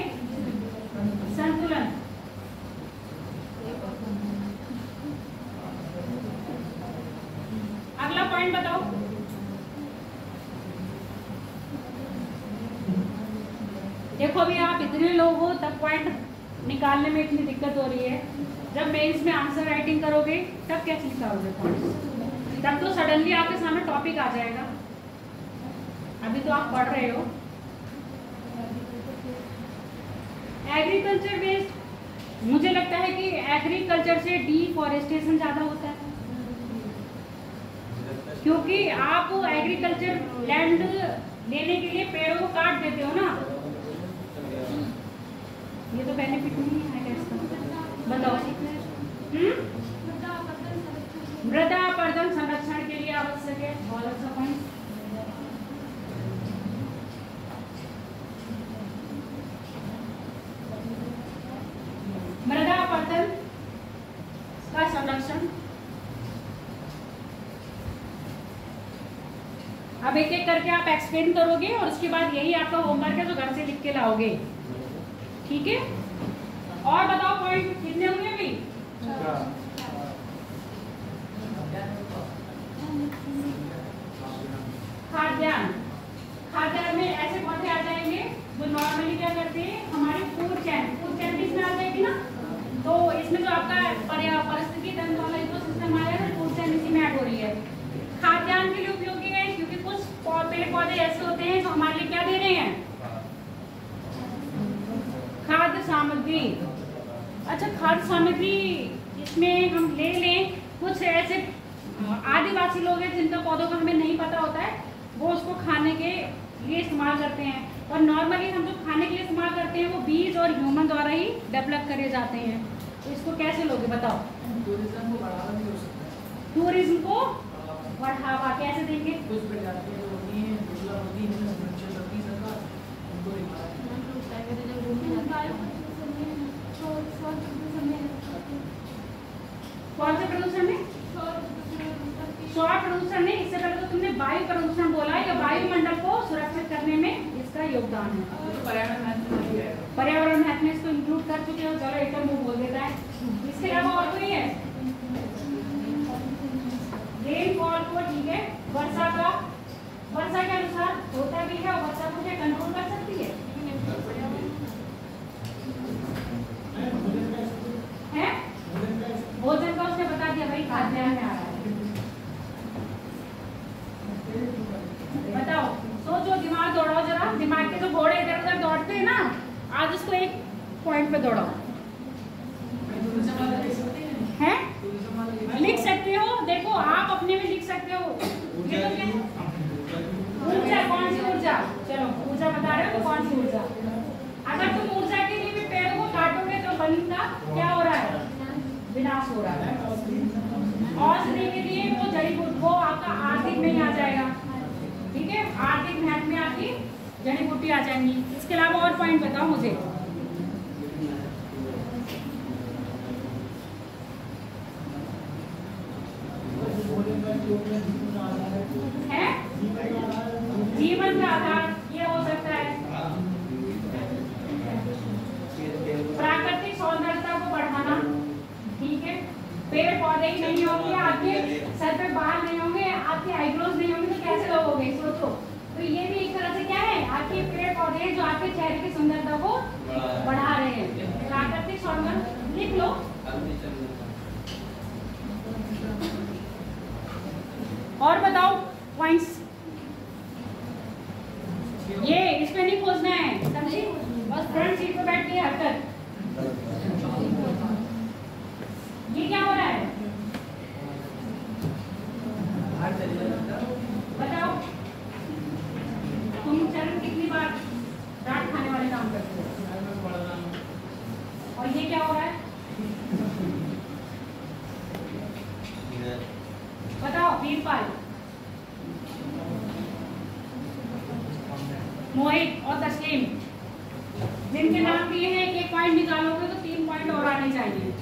संतुलन। अगला पॉइंट बताओ। देखो अभी आप इतने लोग हो तब पॉइंट निकालने में इतनी दिक्कत हो रही है, जब मेंस में आंसर राइटिंग करोगे तब कैसे निकालोगे पॉइंट? तब तो सडनली आपके सामने टॉपिक आ जाएगा। अभी तो आप पढ़ रहे हो। एग्रीकल्चर बेस्ड, मुझे लगता है कि एग्रीकल्चर से डिफॉरेस्टेशन ज्यादा होता है, क्योंकि आप एग्रीकल्चर लैंड लेने के लिए पेड़ों को काट देते हो ना। ये तो बेनिफिट नहीं है इसका, बताओ। मृदा अपरदन संरक्षण के लिए आवश्यक है, बहुत अच्छा पॉइंट। मृदा अपरदन का संरक्षण। अब एक एक करके आप एक्सप्लेन करोगे और उसके बाद यही आपका होमवर्क है जो घर से लिख के लाओगे, ठीक है? और बताओ पॉइंट कितने होंगे अभी? खाद्यान्न। खाद्यान्न में ऐसे पौधे आ जाएंगे जो नॉर्मली क्या करते हैं, हमारी फूड चैन भी इसमें आ जाएगी ना। तो इसमें जो आपका परिस्थिति तंत्र वाला इकोसिस्टम आया है, फूड चैन इसी में ऐड हो रही है। खाद्यान्न के लिए उपयोगी है क्योंकि कुछ पेड़ पौधे ऐसे होते हैं जो हमारे लिए क्या दे रहे हैं, खाद्य सामग्री। अच्छा, खाद्य सामग्री इसमें हम ले लें, कुछ ऐसे आदिवासी लोग हैं जिनका पौधों का हमें नहीं पता होता है, वो उसको खाने के लिए इस्तेमाल करते हैं। और नॉर्मली हम जो खाने के लिए इस्तेमाल करते हैं वो बीज और ह्यूमन द्वारा ही डेवलप करे जाते हैं। तो इसको कैसे लोगे बताओ? टूरिज्म को बढ़ावा भी हो सकता है। टूरिज्म को बढ़ावा कैसे देंगे? कुछ प्रजातियां जो होती हैं दुर्लभ होती हैं, सुरक्षा करती सरकार उनको कौन से प्रदूषण में? सौर प्रदूषण नहीं, इससे पहले तो तुमने वायु प्रदूषण बोला, या वायुमंडल को सुरक्षित करने में इसका योगदान है। पर्यावरण महत्व में इसको इंक्लूड कर चुके हो। चलो एक मुंह बोल देता है। इसके अलावा और कोई है? रेनफॉल को, ठीक है। वर्षा का, वर्षा के अनुसार होता भी है और वर्षा को क्या कंट्रोल कर सकती है? भोजन का उसने बता दिया भाई, खाद्यान्न में आ रहा है। बताओ, सोचो, दिमाग दौड़ाओ जरा। दिमाग के जो घोड़े इधर उधर दौड़ते हैं ना, आज उसको एक पॉइंट पे दौड़ाओ। हैं? लिख सकते हो, देखो आप अपने में लिख सकते हो। ये तो क्या? ऊर्जा, कौन सी ऊर्जा? चलो ऊर्जा बता रहे हो तो कौन सी ऊर्जा? अगर तुम ऊर्जा के लिए भी पेड़ को काटोगे तो वन का क्या हो रहा है? विनाश हो रहा है। औषधि के लिए वो जड़ी बूटी, वो आपका आर्थिक में ही आ जाएगा, ठीक है? आर्थिक महत्व में आपकी जड़ी बूटी आ जाएंगी। इसके अलावा और पॉइंट बताओ मुझे। है जीवन का आधार, ये हो सकता है। प्राकृतिक सौंदर्यता को बढ़ाना, ठीक है। पेड़ पौधे ही नहीं होंगे, आपके सर पे बाल नहीं होंगे, आपके आईब्रोज नहीं होंगे, तो कैसे लोगे? सोचो। तो ये भी एक तरह से क्या है, आपके पेड़ पौधे जो आपके चेहरे की सुंदरता को बढ़ा रहे हैं। प्राकृतिक सौंदर्य लिख लो। और बताओ पॉइंट्स। ये इसमें नहीं खोजना है, समझी? बस फ्रंट सीट पे बैठ के हरकत। ये क्या हो रहा है? मोहित और तस्लीम, जिनके नाम दिए हैं, एक पॉइंट निकालोगे तो 3 पॉइंट और आने चाहिए।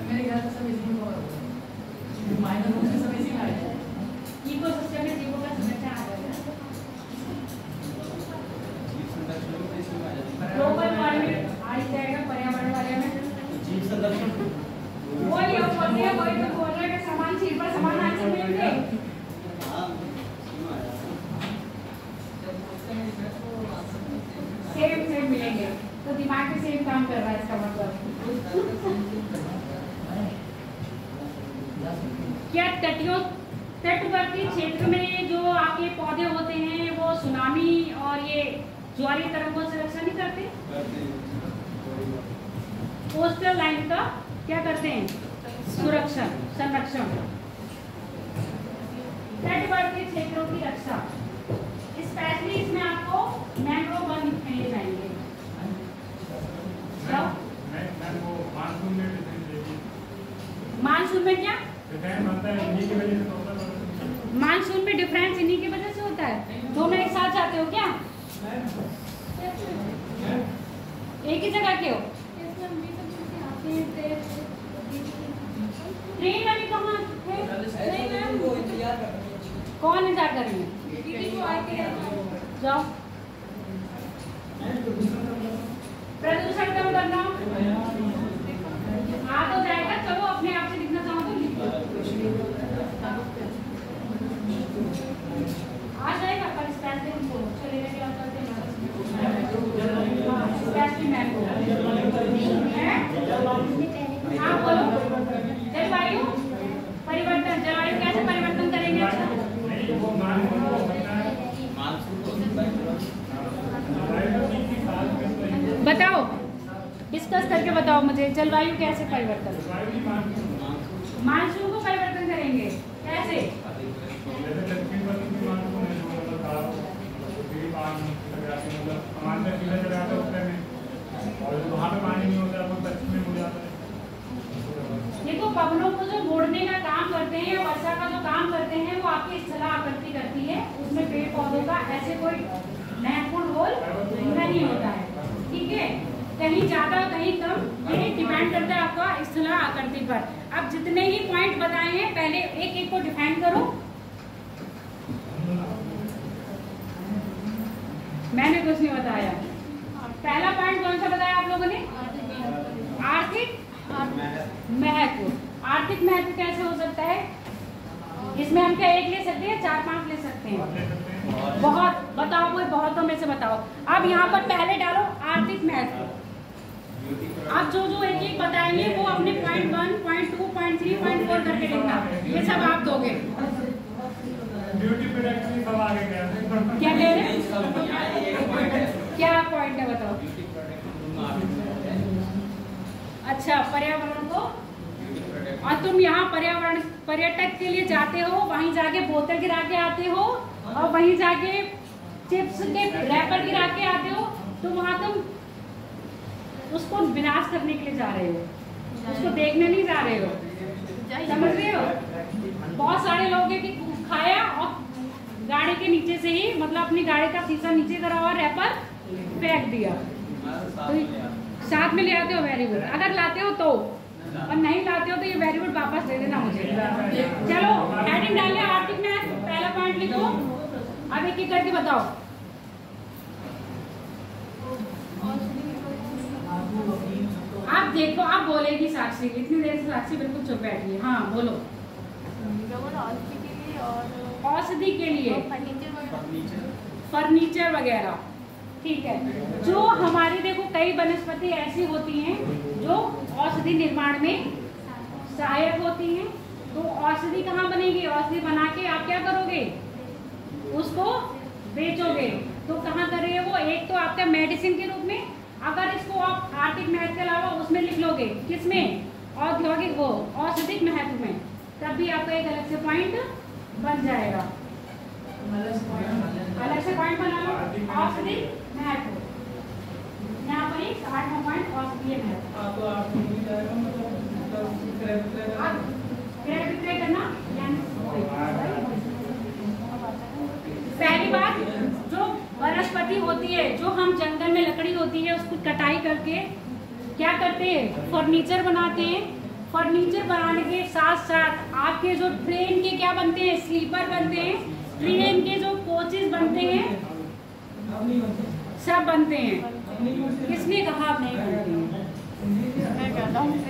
मेरे ख्याल से सब इसी में माइनर में सब इसी में आ जाए। इकोसिस्टम में जीवों का संरक्षण आ जाएगा। ग्लोबल वार्मिंग आ जाएगा, पर्यावरण वाले में जीव संरक्षण वही अब बोल रहे हैं, वही तो बोल रहे हैं कि समान चीज पर समान आंसर मिलेंगे। सेम मिलेंगे, तो दिमाग में सेम काम कर रहा है इसका मतलब। क्या तटवर्ती क्षेत्र में जो आपके पौधे होते हैं वो सुनामी और ये ज्वारीय तरंगों से रक्षा नहीं करते? कोस्टल लाइन का क्या करते हैं? संरक्षण। तटवर्ती क्षेत्रों की रक्षा, स्पेशली इसमें आपको मैंग्रोव वन मिले जाएंगे। मानसून में क्या मानसून में डिफरेंस इन्हीं की वजह से होता है। दोनों एक साथ जाते हो क्या? एक ही जगह के हो? ट्रेन वाली कहाँ है? कौन इंतजार कर रही है? जाओ। प्रदूषण कम करना आ तो जाएगा, चलो अपने आप से लिखना चाहो तो लिखो। आ जाएगा पर स्पेशली हमको चलेगा क्या करते मैंगो है। हाँ बोलो, जलवायु परिवर्तन, जलवायु कैसे परिवर्तन करेंगे? बताओ, डिस्कस करके बताओ मुझे, जलवायु कैसे परिवर्तन? मानसून को परिवर्तन करेंगे कैसे? देखो, पवनों को जो मोड़ने का काम करते हैं, वर्षा का जो काम करते हैं, वो आपकी स्थला आकृति करती है। उसमें पेड़ पौधों का ऐसे कोई महत्वपूर्ण रोल नहीं होता है, ठीक है? कहीं ज्यादा कहीं कम, ये डिपेंड करता है आपका स्थला आकृति पर। अब जितने ही पॉइंट बताए हैं, पहले एक एक को डिफाइन करो। मैंने कुछ नहीं बताया। पहला पॉइंट कौन सा बताया आप लोगों ने? आर्थिक महत्व। आर्थिक महत्व कैसे हो सकता है? इसमें हम क्या एक ले सकते हैं, 4-5 ले सकते हैं? बहुत बताओ, कोई बहुतों में से बताओ। अब यहाँ पर पहले डालो आर्थिक महत्व। आप जो जो एक एक बताएंगे वो अपने पॉइंट 1, पॉइंट 2, पॉइंट 3, पॉइंट 4 करके लिखना। ये सब आप दोगे। क्या ले रहे हैं? क्या पॉइंट है बताओ? अच्छा, पर्यावरण को, और तुम यहाँ पर्यावरण पर्यटक के लिए जाते हो, वहीं जाके बोतल गिरा के आते हो और वहीं जाके चिप्स के रैपर गिरा के आते हो, तो वहाँ तुम उसको विनाश करने के लिए जा रहे हो, उसको देखने नहीं जा रहे हो। समझ रहे हो? बहुत सारे लोग हैं कि खाया और गाड़ी के नीचे से ही, मतलब अपनी गाड़ी का शीशा नीचे करा हुआ रैपर फेंक दिया। तो साथ में ले आते हो, वेरी गुड। अगर लाते हो तो, और नहीं लाते हो तो ये वेरी गुड वापस दे देना मुझे। चलो हेडिंग डाल लिया, आर्थिक मैथ पहला पॉइंट लिखो। अब एक एक करके बताओ। आप देखो, आप बोलेगी साक्षी, इतनी देर से साक्षी बिल्कुल चुप बैठी है। हाँ बोलो। औषधि के लिए, फर्नीचर वगैरह, ठीक है। जो हमारी देखो कई वनस्पति ऐसी होती हैं जो औषधि निर्माण में सहायक होती हैं। तो औषधि कहाँ बनेगी? औषधि बना के आप क्या करोगे? उसको बेचोगे। तो कहाँ कर रहे हो वो? एक तो आपका मेडिसिन के रूप में, अगर इसको आप आर्थिक महत्व के अलावा उसमें लिख लोगे, किसमें? औद्योगिक, वो औषधिक महत्व में, तब भी आपका एक अलग से पॉइंट बन जाएगा। अलग से पॉइंट बना लो। औषधि महत्व, यहाँ पर एक 8वां पॉइंट औषधीय महत्व। तो आप क्रय विक्रय करना, पहली बात जो वनस्पति होती है, जो हम जंगल में लकड़ी होती है उसको कटाई करके क्या करते हैं, फर्नीचर बनाते हैं। फर्नीचर बनाने के साथ साथ आपके जो ट्रेन के क्या बनते हैं, स्लीपर बनते हैं, ट्रेन के जो कोचेस बनते हैं, सब बनते हैं। किसने कहा आप नहीं बनते हैं?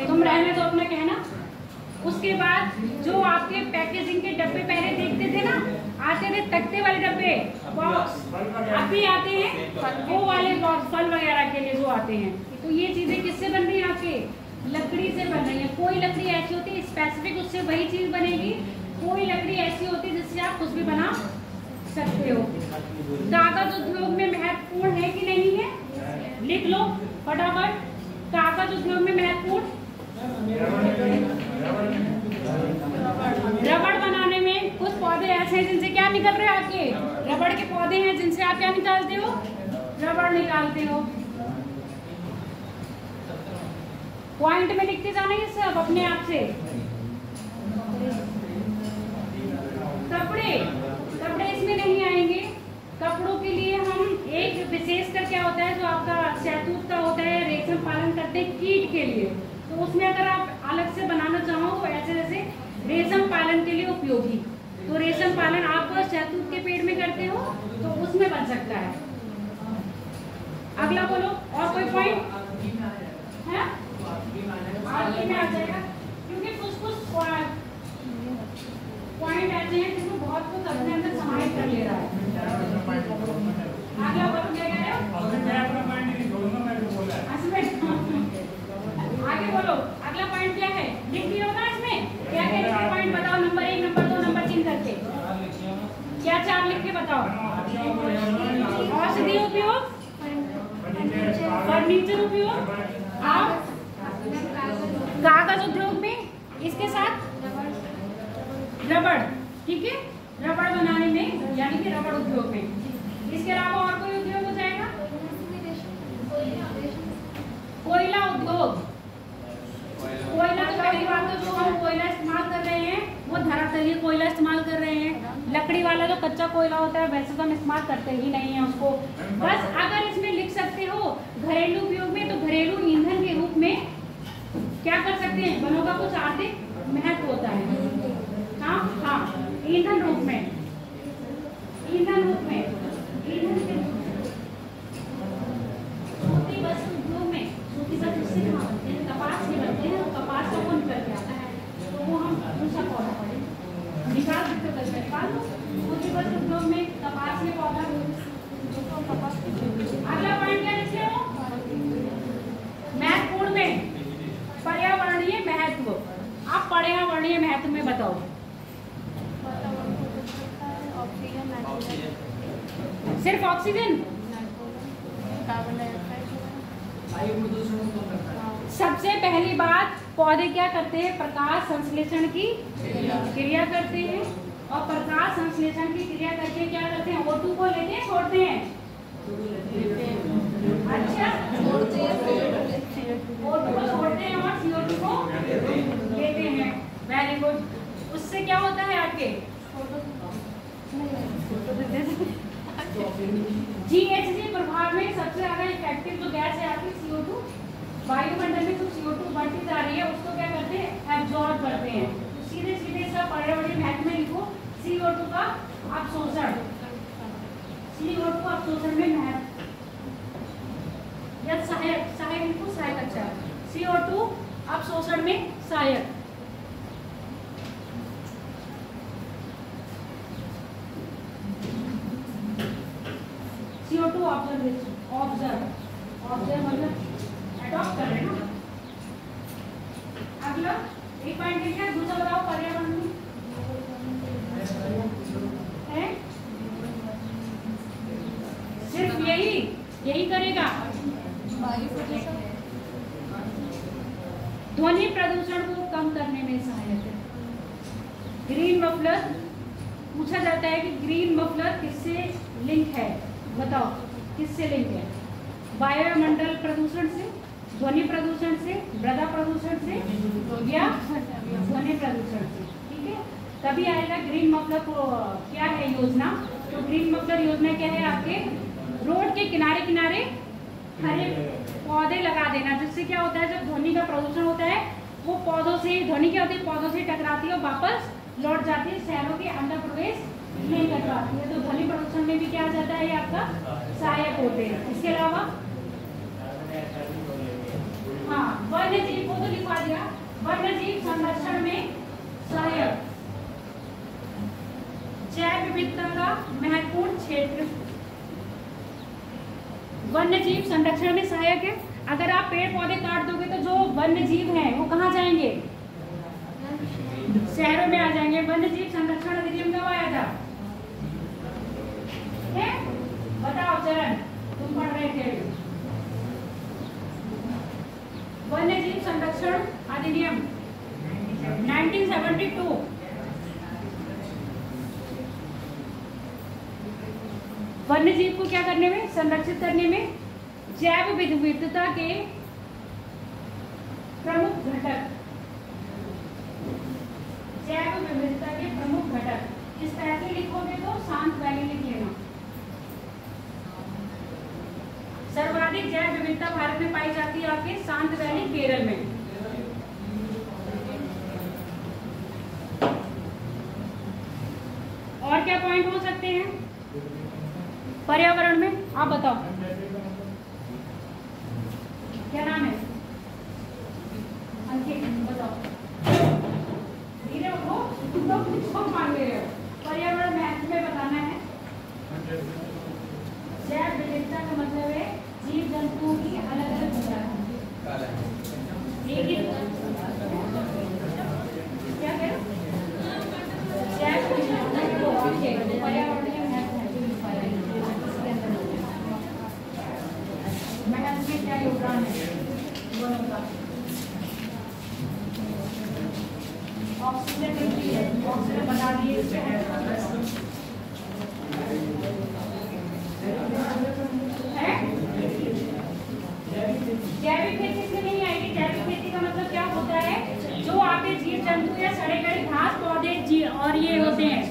तुम रहने दो अपना कहना। उसके बाद जो आपके पैकेजिंग के डब्बे पहले देखते थे ना, आते थे तख्ते वाले डब्बे, बॉक्स, अभी आते हैं वो वाले बॉक्स फल वगैरह के लिए जो आते हैं। तो ये चीजें किससे बन रही है, आपके लकड़ी से बन रही है। कोई लकड़ी ऐसी होती है स्पेसिफिक, उससे वही चीज बनेगी। कोई लकड़ी ऐसी होती है जिससे आप कुछ भी बना सकते हो। कागज उद्योग में महत्वपूर्ण है कि नहीं है, लिख लो फटाफट। कागज उद्योग में महत्वपूर्ण, रबड़ बनाने में कुछ पौधे ऐसे हैं जिनसे क्या निकल रहे हैं, आपके रबड़ के पौधे हैं जिनसे आप क्या निकालते हो, रबड़ निकालते हो। पॉइंट में लिखते जाना ये सब अपने आप से। कपड़े, कपड़े इसमें नहीं आएंगे। कपड़ों के लिए हम एक विशेषकर क्या होता है, जो आपका शहतूत का होता है, रेशम पालन करते हैं कीट के लिए, तो उसमें अगर आप अलग से बनाना चाहो तो ऐसे जैसे रेशम पालन के लिए उपयोगी, तो रेशम पालन आप शहतूत के पेड़ में करते हो तो उसमें बन सकता है। अगला बोलो, और कोई पॉइंट है? आगे में आ जाएगा, क्योंकि कुछ पॉइंट ऐसे हैं जिसमें बहुत कुछ अपने अंदर समाहित कर ले रहा है। अगला बोलो, क्या कह रहे हो? आगे बोलो, अगला पॉइंट क्या है, लिख दिया होगा इसमें। क्या क्या लिख के पॉइंट बताओ, नंबर 1, नंबर 2, नंबर 3 करके। क्या 4 लिख के बताओ। औषधि उपयोग, फर्नीचर उपयोग, आप कागज उद्योग में, इसके साथ रबड़, ठीक है, रबड़ बनाने में यानी कि रबड़ उद्योग में। इसके अलावा और कोई उद्योग हो जाएगा, कोयला उद्योग। कोयला तो पहली बात तो जो हम कोयला इस्तेमाल कर रहे हैं वो धरातलीय कोयला इस्तेमाल कर रहे हैं। लकड़ी वाला जो कच्चा कोयला होता है वैसे तो हम इस्तेमाल करते ही नहीं है उसको। बस अगर इसमें लिख सकते हो घरेलू उपयोग में, तो घरेलू ईंधन के रूप में क्या कर सकते हैं, वनों का कुछ आर्थिक महत्व होता है। हाँ, ईंधन रूप में, ईंधन रूप में, ईंधन के रूप में। सूती वस्त्र उद्योग में, सूती वस्त्र उससे कहाँ बनते हैं, कपास के बनते हैं, और कपास का कौन करके आता है, तो वो हम दूसरा पौधा पड़े निकाल सकते हो, करके निकाल लो। सूती वस्त्र उद्योग में कपास के पौधा। अगला पॉइंट क्या लिखे हो, महत्वपूर्ण में पर्यावरणीय महत्व। आप पर्यावरणीय महत्व में बताओ। सिर्फ ऑक्सीजन, सबसे पहली बात पौधे क्या करते हैं, प्रकाश संश्लेषण की क्रिया करते हैं, और प्रकाश संश्लेषण की क्रिया करके क्या करते हैं, O2 को लेते हैं, छोड़ते हैं। अच्छा, O2 को छोड़ते हैं और CO2 को लेते हैं। Very good. उससे क्या होता है आपके GHG प्रभाव में सबसे ज्यादा इफेक्टिव जो गैस है आपकी CO2। वायुमंडल में जो CO2 बढ़ती जा रही है उसको क्या करते हैं, एब्जॉर्ब करते हैं। सीधे सीधे इसका पर्यावरणीय महत्व में लिखो, CO2 का अवशोषण, CO2 अवशोषण में महत्व या सहायक, सहायक लिखो, सहायक। अच्छा, CO2 अवशोषण में सहायक। CO2 ऑब्जर्व मतलब अडॉप्ट कर रहे हैं ना। अगला एक पॉइंट लिखा है, दूसरा बताओ पर्यावरण है, सिर्फ यही करेगा। ध्वनि प्रदूषण को कम करने में सहायक है। ग्रीन मफलर पूछा जाता है कि ग्रीन मफलर किससे लिंक है, बताओ किससे लिंक है? वायुमंडल प्रदूषण से, ध्वनि प्रदूषण से, मृदा प्रदूषण से या ध्वनि प्रदूषण से, ठीक है। तभी आएगा ग्रीन मफलर को क्या है योजना। तो ग्रीन मफलर योजना क्या है, आपके रोड के किनारे किनारे हरे पौधे लगा देना, जिससे क्या होता है जब ध्वनि का प्रदूषण होता है वो पौधों से, ध्वनि क्या होती है पौधों से टकराती है और वापस लौट जाती है, शहरों के अंदर प्रवेश नहीं कर पाती है। तो ध्वनि प्रदूषण में भी क्या आ जाता है, ये आपका सहायक होते हैं। इसके अलावा हाँ, वन्य जीव को तो लिखवा दिया, वन्य जीव संरक्षण में सहायक, जैव विविधता का महत्वपूर्ण क्षेत्र, वन्य जीव संरक्षण में सहायक है। अगर आप पेड़ पौधे काट दोगे तो जो वन्य जीव हैं वो कहाँ जाएंगे, शहरों में आ जाएंगे। वन्य जीव संरक्षण अधिनियम कब आया था, है? बताओ चरण, तुम पढ़ रहे थे। वन्य जीव संरक्षण अधिनियम 1972। वन्य जीव को क्या करने में, संरक्षित करने में जैव विविधता के प्रमुख घटक, जैव विविधता के प्रमुख घटक। इस तरह से लिखोगे तो शांत वैली लिख लेना। सर्वाधिक जैव विविधता भारत में पाई जाती है आपके शांत वैली केरल में। और क्या पॉइंट हो सकते हैं पर्यावरण में, आप बताओ क्या नाम है, अंकित बताओ। धीरे उठो, तुम लोग कुछ मान ले रहे हो। पर्यावरण में बताना है, जैव विविधता का मतलब है जीव जंतुओं की अलग अलग प्रजाति। एक ही क्या कह जैव विविधता के पर्यावरण में क्या योगदान है, ऑक्सीजन मिलती है, ऑक्सीजन बता दिए। जैविक खेती इसमें नहीं आएगी। जैविक खेती का मतलब क्या होता है, जो आपके जीव जंतु या सड़े गले घास पौधे और ये होते हैं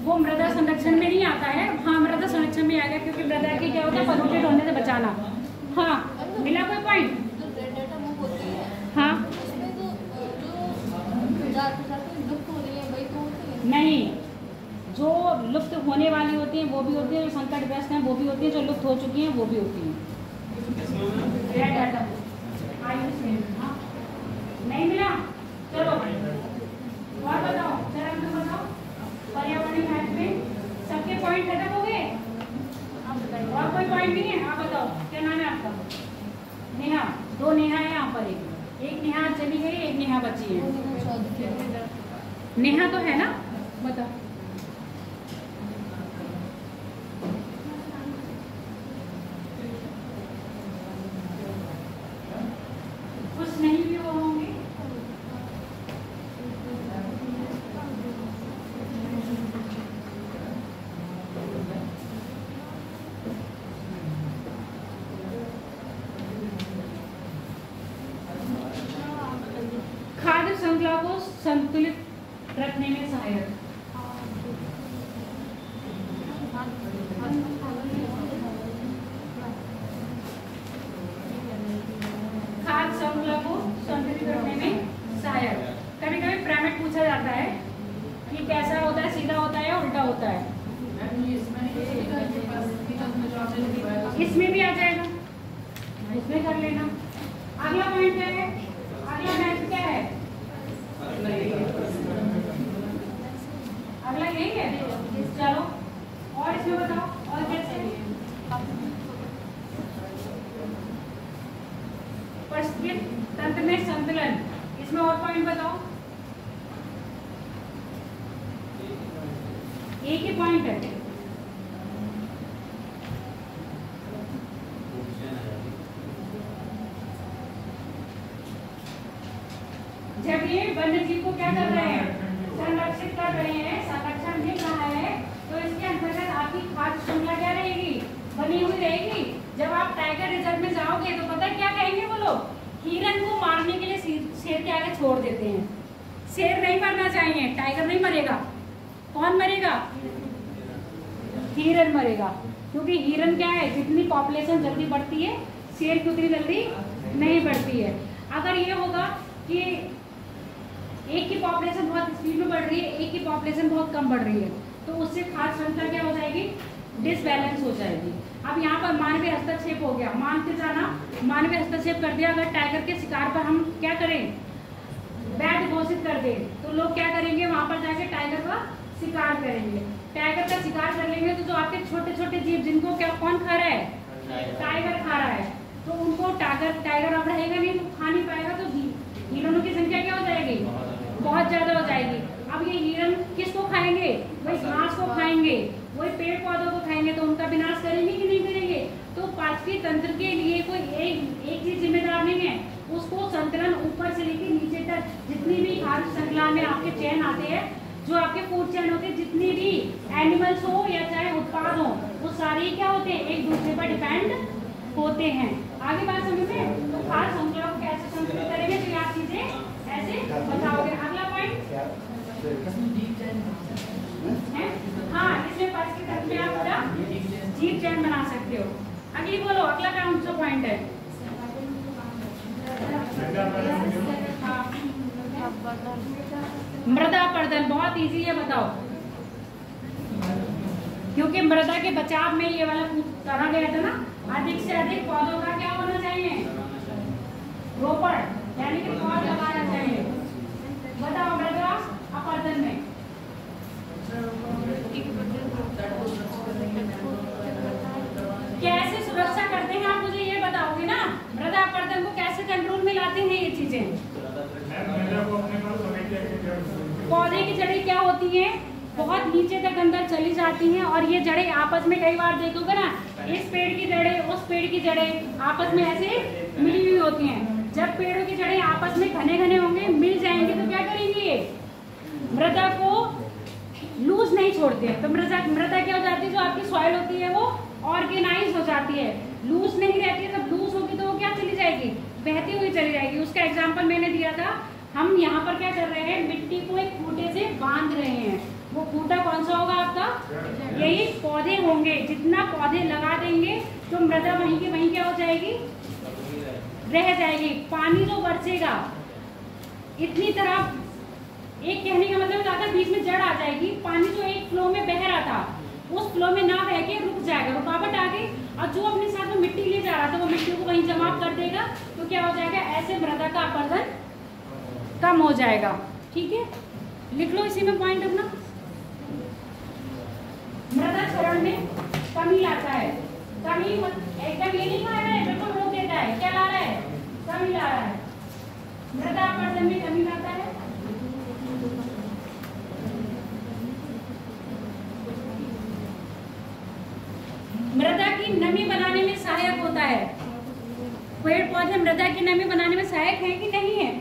वो मृदा संरक्षण में नहीं आता है। हाँ, मृदा संरक्षण में आएगा क्योंकि मृदा की क्या होता है पॉल्यूटेड होने से बचाना। हाँ, मिला कोई पॉइंट? हाँ नहीं, जो लुप्त होने वाली होती हैं वो भी होती है, जो संकटग्रस्त हैं वो भी होती है, जो लुप्त हो चुकी हैं वो भी होती हैं। हाँ, नहीं मिला? चलो और बताओ, चरण तुम बताओ पर्यावरणीय महत्व में सबके पॉइंट खत्म हो गए? और कोई पॉइंट नहीं है? आप बताओ क्या नाम है आपका? नेहा। दो नेहा है यहाँ पर, एक नेहा चली गई, एक नेहा बची है। नेहा तो है ना, बताओ। कुछ नहीं भी वो होंगे। खाद्य श्रृंखला को संतुलित रखने में सहायक, खाद्य श्रृंखला को संतुलित रखने में सहायक। कभी कभी पिरामिड पूछा जाता है कि कैसा होता है, सीधा होता है या उल्टा होता है। इसमें भी आ जाएगा, इसमें कर लेना। अगला पॉइंट क्या है, अगला मैथ क्या है, अगला यही है। चलो और इसमें बताओ और कैसे परिस्थितिक तंत्र में संतुलन, इसमें और पॉइंट बताओ। एक ही पॉइंट है। जब ये वन्य जीव को क्या कर रहे हैं, संरक्षित कर रहे हैं, संरक्षण मिल रहा है, तो इसके अंतर्गत आपकी खाद्य श्रृंखला क्या रहेगी, बनी हुई रहेगी। जब आप टाइगर रिजर्व में जाओगे तो पता है क्या कहेंगे वो लोग, हिरन को मारने के लिए शेर के आगे छोड़ देते हैं। शेर नहीं मरना चाहिए, टाइगर नहीं मरेगा, कौन मरेगा, हिरन मरेगा। क्योंकि हिरन क्या है, जितनी पॉपुलेशन जल्दी बढ़ती है शेर की उतनी जल्दी नहीं बढ़ती है। अगर ये होगा कि एक की पॉपुलेशन बहुत स्पीड में बढ़ रही है, एक की पॉपुलेशन बहुत कम बढ़ रही है, तो उससे खाद्य श्रृंखला क्या हो जाएगी, डिसबैलेंस हो जाएगी। अब यहाँ पर मानवीय हस्तक्षेप हो गया, मान के जाना मानवीय हस्तक्षेप कर दिया। अगर टाइगर के शिकार पर हम क्या करें, वैध घोषित कर दें, तो लोग क्या करेंगे, वहां पर जाके टाइगर का शिकार करेंगे। टाइगर का शिकार कर लेंगे तो जो आपके छोटे छोटे जीव जिनको क्या कौन खा रहा है, टाइगर खा रहा है, तो उनको टाइगर अब रहेगा नहीं तो खा नहीं पाएगा, तो हिरणों की संख्या क्या हो जाएगी, बहुत ज्यादा हो जाएगी। अब ये हिरण किसको खाएंगे, वही घास को खाएंगे, वही पेड़ पौधों को खाएंगे, तो उनका विनाश करेंगे कि नहीं करेंगे। तो पारिस्थितिकी तंत्र के लिए कोई एक चीज जिम्मेदार नहीं है, उसको संतुलन ऊपर से लेकर नीचे तक जितनी भी खाद्य श्रृंखला में आपके चेन आते हैं, जो आपके फूड चेन होते हैं, जितनी भी एनिमल्स हो या चाहे उत्पाद हो, वो सारे क्या होते हैं, एक दूसरे पर डिपेंड होते हैं। आगे बात समझ में, तो खाद्य श्रृंखला को कैसे संतुलित करेंगे, तो ये चीजें ऐसे बताओगे। अगला पॉइंट है, हाँ, इसमें पारिस्थितिकी तंत्र में आप पूरा जीव चैन बना सकते हो। अगली बोलो, अगला कौन सा पॉइंट है, मृदा अपरदन। बहुत इजी है, बताओ, क्योंकि मृदा के बचाव में ये वाला कहा गया था ना, अधिक से अधिक पौधों का क्या होना चाहिए, रोपण, यानी कि पौध लगाना चाहिए। बताओ मृदा अपरदन में कैसे सुरक्षा करते हैं, आप मुझे ये बताओगे ना, मृदा अपरदन को कैसे कंट्रोल में लाते हैं ये चीजें। पौधे की जड़ें क्या होती हैं, बहुत नीचे तक अंदर चली जाती हैं, और ये जड़ें आपस में कई बार देखोगे ना, इस पेड़ की जड़ें उस पेड़ की जड़ें आपस में ऐसे मिली हुई होती हैं। जब पेड़ों की जड़ें आपस में घने घने होंगे, मिल जाएंगे, तो क्या करेंगे, मृदा को लूज नहीं छोड़ते हैं, तो मृदा क्या हो जाती है, जो आपकी सॉइल होती है वो ऑर्गेनाइज हो जाती है, लूज नहीं रहती है। जब लूज होगी तो वो क्या चली जाएगी, बहती हुई चली जाएगी। उसका एग्जाम्पल मैंने दिया था, हम यहाँ पर क्या कर रहे हैं, मिट्टी को एक खूंटे से बांध रहे हैं, वो खूंटा कौन सा होगा आपका, यही पौधे होंगे। जितना पौधे लगा देंगे तो मृदा वहीं की वहीं क्या हो जाएगी, रह जाएगी। पानी जो बरसेगा इतनी तरह, एक कहने का मतलब था बीच में जड़ आ जाएगी, पानी जो एक फ्लो में बह रहा था उस फ्लो में ना बह के रुक जाएगा, रुकावट आ गई, और जो अपने साथ में मिट्टी ले जा रहा था वो मिट्टी को वहीं जमा कर देगा, तो क्या हो जाएगा, ऐसे मृदा का अपरदन कम हो जाएगा। ठीक है, लिख लो इसी में पॉइंट अपना, मृदा क्षरण में कमी लाता है। कमी एकदम ये नहीं कहा है, बिल्कुल रोक देता है, क्या ला रहा है, कमी ला रहा है, मृदा अपरदन में कमी लाता है। मृदा की नमी बनाने में सहायक होता है। पेड़ पौधे मृदा की नमी बनाने में सहायक है कि नहीं है,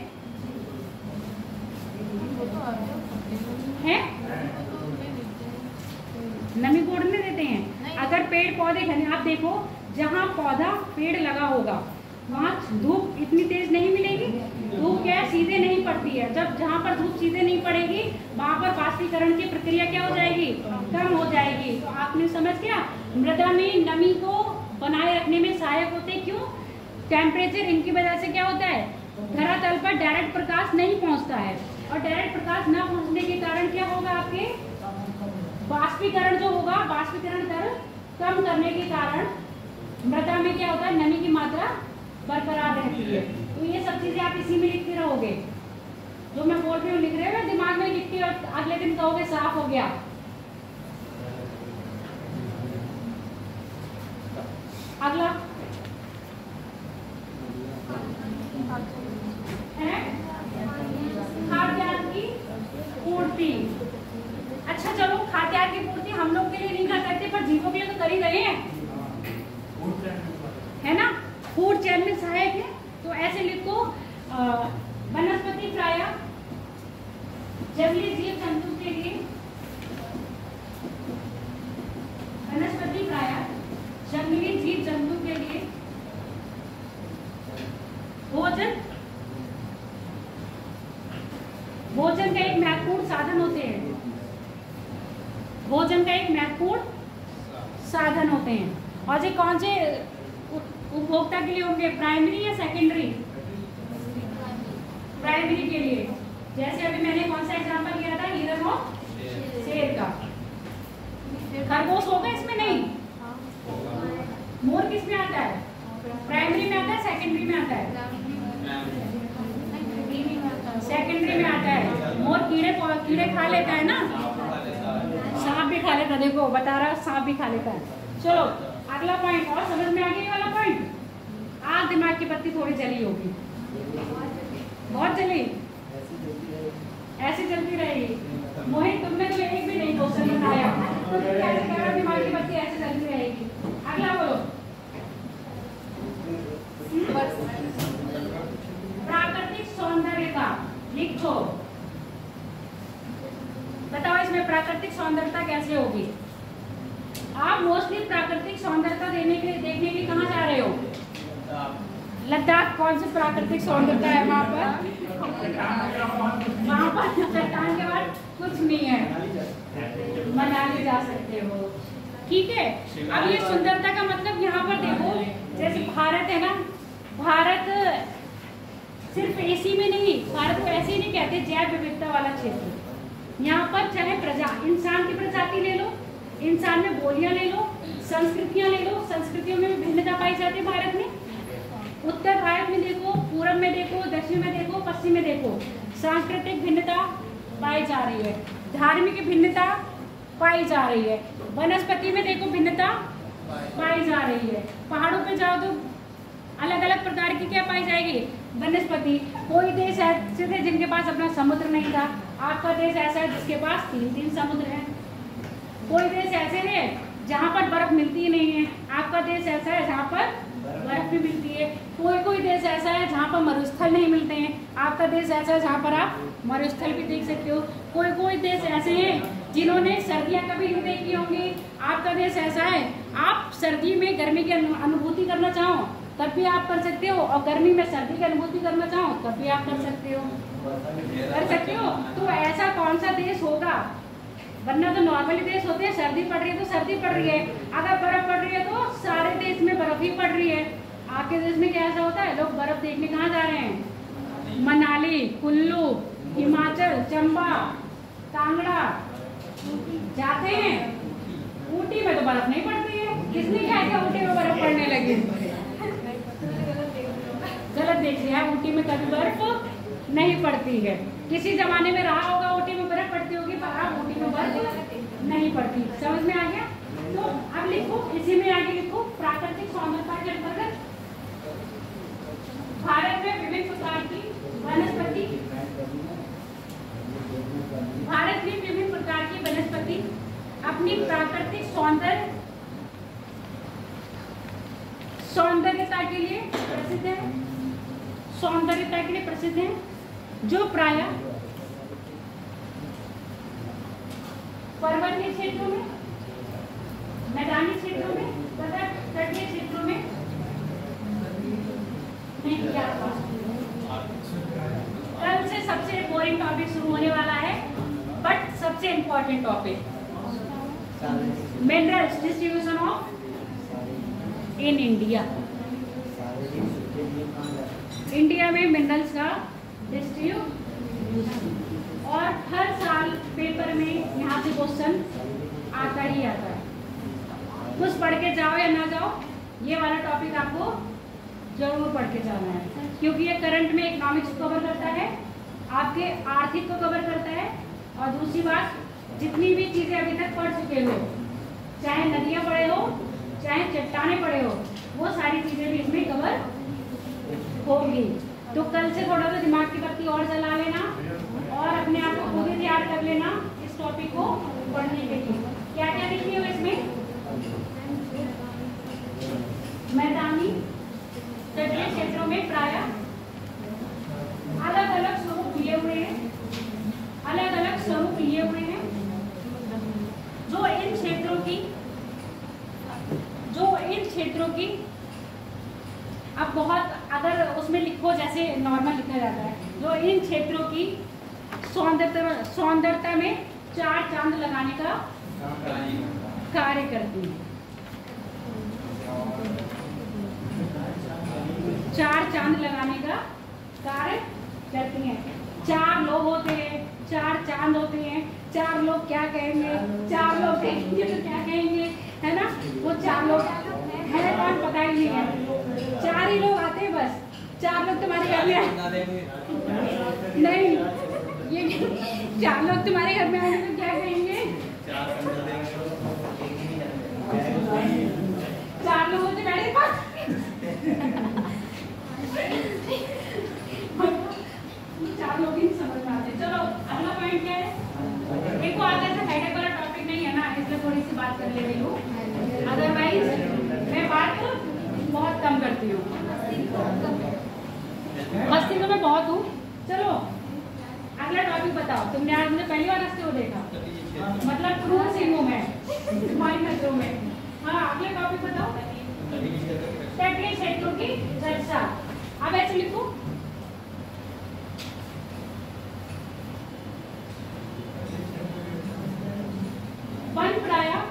नमी को उड़ने देते हैं। अगर पेड़ पौधे घने, आप देखो जहाँ पौधा पेड़ लगा होगा वहाँ धूप इतनी तेज नहीं मिलेगी, धूप क्या सीधे नहीं पड़ती है। जब जहाँ पर धूप सीधे नहीं पड़ेगी वहाँ पर वाष्पीकरण की प्रक्रिया क्या हो जाएगी, कम हो जाएगी। तो आपने समझ गया, मृदा में नमी को बनाए रखने में सहायक होते। क्यों, टेम्परेचर इनकी वजह से क्या होता है, धरातल पर डायरेक्ट प्रकाश नहीं पहुँचता है, और डायरेक्ट प्रकाश न पहुँचने के कारण क्या होगा, आपके वाष्पीकरण जो होगा, वाष्पीकरण दर कम करने के कारण मृदा में क्या होता है, नमी की मात्रा बरकरार रहती है। तो ये सब चीजें आप इसी में लिखते रहोगे, जो मैं बोल रही हूँ लिख रहे हो, दिमाग में लिख के और अगले दिन कहोगे साफ हो गया। अगला है खाद्यान्न की पूर्ति। अच्छा चलो, खाद्यान्न की पूर्ति हम लोग के लिए नहीं कर सकते, पर जीवों के लिए तो कर ही रहे हैं, है ना, फूड चेन में सहायक है। तो ऐसे लिखो, वनस्पति प्राय जंगली जीव जंतु के लिए वनस्पति प्राय जंगली जीव जंतु के लिए भोजन का एक महत्वपूर्ण साधन होते हैं। भोजन का एक महत्वपूर्ण साधन होते हैं। और ये कौन से उपभोक्ता के लिए होंगे, प्राइमरी या सेकेंडरी? प्राइमरी के लिए। जैसे अभी मैंने कौन सा एग्जांपल लिया था, हिरन और शेर का। खरगोश होगा इसमें? नहीं। मोर किस में आता है? प्राइमरी में आता है, सेकेंडरी में आता है? सेकेंडरी में आता है। मोर कीड़े खा लेता है ना, सांप भी खा लेता है। देखो बता रहा, सांप भी खा लेता है। चलो अगला पॉइंट, और समझ में आ गया ये वाला पॉइंट? आज दिमाग की बत्ती थोड़ी जली होगी, बहुत जली, ऐसी चलती रहेगी। मोहित तुमने तो एक भी नहीं क्वेश्चन बताया, तो कैसे कह रहा दिमाग की बत्ती ऐसे चलती रहेगी? अगला बोलो। प्राकृतिक सौंदर्यता लिखो। बताओ इसमें प्राकृतिक सौंदर्यता कैसे होगी? आप मोस्टली प्राकृतिक सौंदर्यता देखने के लिए कहाँ जा रहे हो? लद्दाख। कौन सी प्राकृतिक सौंदर्यता है वहाँ पर? वहाँ पर चट्टान के बाद कुछ नहीं है, मनाली जा सकते हो। ठीक है। अब ये सुंदरता का मतलब यहाँ पर देखो, जैसे भारत है ना, भारत सिर्फ एसी में नहीं, भारत को ऐसे ही नहीं कहते जैव विविधता वाला क्षेत्र। यहाँ पर चाहे इंसान की प्रजाति ले लो, इंसान में बोलियां ले लो, संस्कृतियां ले लो, संस्कृतियों में भी भिन्नता पाई जाती है भारत में। उत्तर भारत में देखो, पूर्व में देखो, दक्षिण में देखो, पश्चिम में देखो, सांस्कृतिक भिन्नता पाई जा रही है, धार्मिक भिन्नता पाई जा रही है, वनस्पति में देखो भिन्नता पाई जा रही है। पहाड़ों पे जाओ तो अलग अलग प्रकार की क्या पाई जाएगी? वनस्पति। कोई देश ऐसे थे जिनके पास अपना समुद्र नहीं था, आपका देश ऐसा है जिसके पास 3 समुद्र हैं। कोई देश ऐसे है जहाँ पर बर्फ मिलती ही नहीं है, आपका देश ऐसा है जहाँ पर बर्फ भी मिलती है। कोई देश ऐसा है जहाँ पर मरुस्थल नहीं मिलते हैं, आपका देश ऐसा है जहाँ पर आप मरुस्थल भी देख सकते हो। कोई देश ऐसे हैं जिन्होंने सर्दियाँ कभी नहीं देखी होंगी, आपका देश ऐसा है आप सर्दी में गर्मी की अनुभूति करना चाहो तब भी आप कर सकते हो, और गर्मी में सर्दी की अनुभूति करना चाहो तब भी आप कर सकते हो। तो ऐसा कौन सा देश होगा? वरना तो नॉर्मली देश होते हैं, सर्दी पड़ रही है तो सर्दी पड़ रही है, अगर बर्फ पड़ रही है तो सारे देश में बर्फ ही पड़ रही है। आपके देश में क्या ऐसा होता है? लोग बर्फ देखने कहाँ जा रहे हैं? मनाली, कुल्लू, हिमाचल, चंबा, कांगड़ा जाते हैं। ऊटी में तो बर्फ नहीं पड़ती है, किसने क्या किया ऊटी में बर्फ पड़ने लगी? गलत देख लिया, ऊटी में कभी बर्फ नहीं पड़ती है। किसी जमाने में रहा होगा ऊटी में बर्फ पड़ती होगी, पर अब ऊटी में बर्फ नहीं पड़ती। समझ में आ गया? तो अब लिखो, इसी में आगे लिखो, प्राकृतिक सौंदर्यता के अंतर्गत भारत में विभिन्न प्रकार की वनस्पति, भारत में विभिन्न प्रकार की वनस्पति अपनी प्राकृतिक सौंदर्यता के लिए प्रसिद्ध है, सौंदर्यता के लिए प्रसिद्ध है, जो प्रायः पर्वतीय क्षेत्रों में, मैदानी क्षेत्रों में तथा तटीय क्षेत्रों में नहीं किया। कल से सबसे बोरिंग टॉपिक शुरू होने वाला है, बट सबसे important topic, minerals distribution of in India. India में मिनरल्स का डिस्ट्रीब्यूशन, और हर साल पेपर में यहाँ से क्वेश्चन आता ही आता है। कुछ पढ़ के जाओ या ना जाओ, ये वाला टॉपिक आपको जरूर पढ़ के जाना है, क्योंकि ये करंट में इकोनॉमिक्स को कवर करता है, आपके आर्थिक को कवर करता है, और दूसरी बात जितनी भी चीज़ें अभी तक पढ़ चुके हो, चाहे नदियाँ पढ़े हो चाहे चट्टानें पढ़े हो, वो सारी चीज़ें भी इसमें कवर होगी। तो कल से थोड़ा सा दिमाग की बत्ती और जला लेना और अपने आप को खुद ही तैयार कर लेना इस टॉपिक को पढ़ने के लिए। क्या क्या लिखी हो इसमें? मैदानी तटीय क्षेत्रों में प्रायः अलग अलग स्वरूप दिए हुए हैं, अलग अलग सौंदर्यता में 4 चांद लगाने का कार्य करती हैं। 4 चांद लगाने का कार्य करती हैं। 4 लोग होते हैं, 4 चांद होते हैं। 4 लोग क्या कहेंगे? 4 लोग कहेंगे तो क्या कहेंगे, है ना? वो 4 लोग है कौन पता ही नहीं है। 4 ही लोग आते हैं बस। 4 लोग तुम्हारे घर में नहीं, ये 4 लोग तुम्हारे घर में आएंगे तो क्या कहेंगे? 4 लोग होते मेरे पास। 4 लोग ही समझ में आते। चलो अगला पॉइंट क्या है? देखो आगे से हेडेक वाला टॉपिक नहीं है ना, इसलिए थोड़ी सी बात कर ले रही हूँ। अदरवाइज मैं बात बहुत कम करती हूँ। हंसती तो मैं बहुत हूँ। चलो अगला टॉपिक बताओ। तुमने आज मुझे पहली बार हंसते हो देखा, मतलब ट्रू सीन हूँ मैं तुम्हारी नजरों में। हाँ अगला टॉपिक बताओ। तटीय क्षेत्रों की रक्षा। अब ऐसे लिखो, वन प्रायः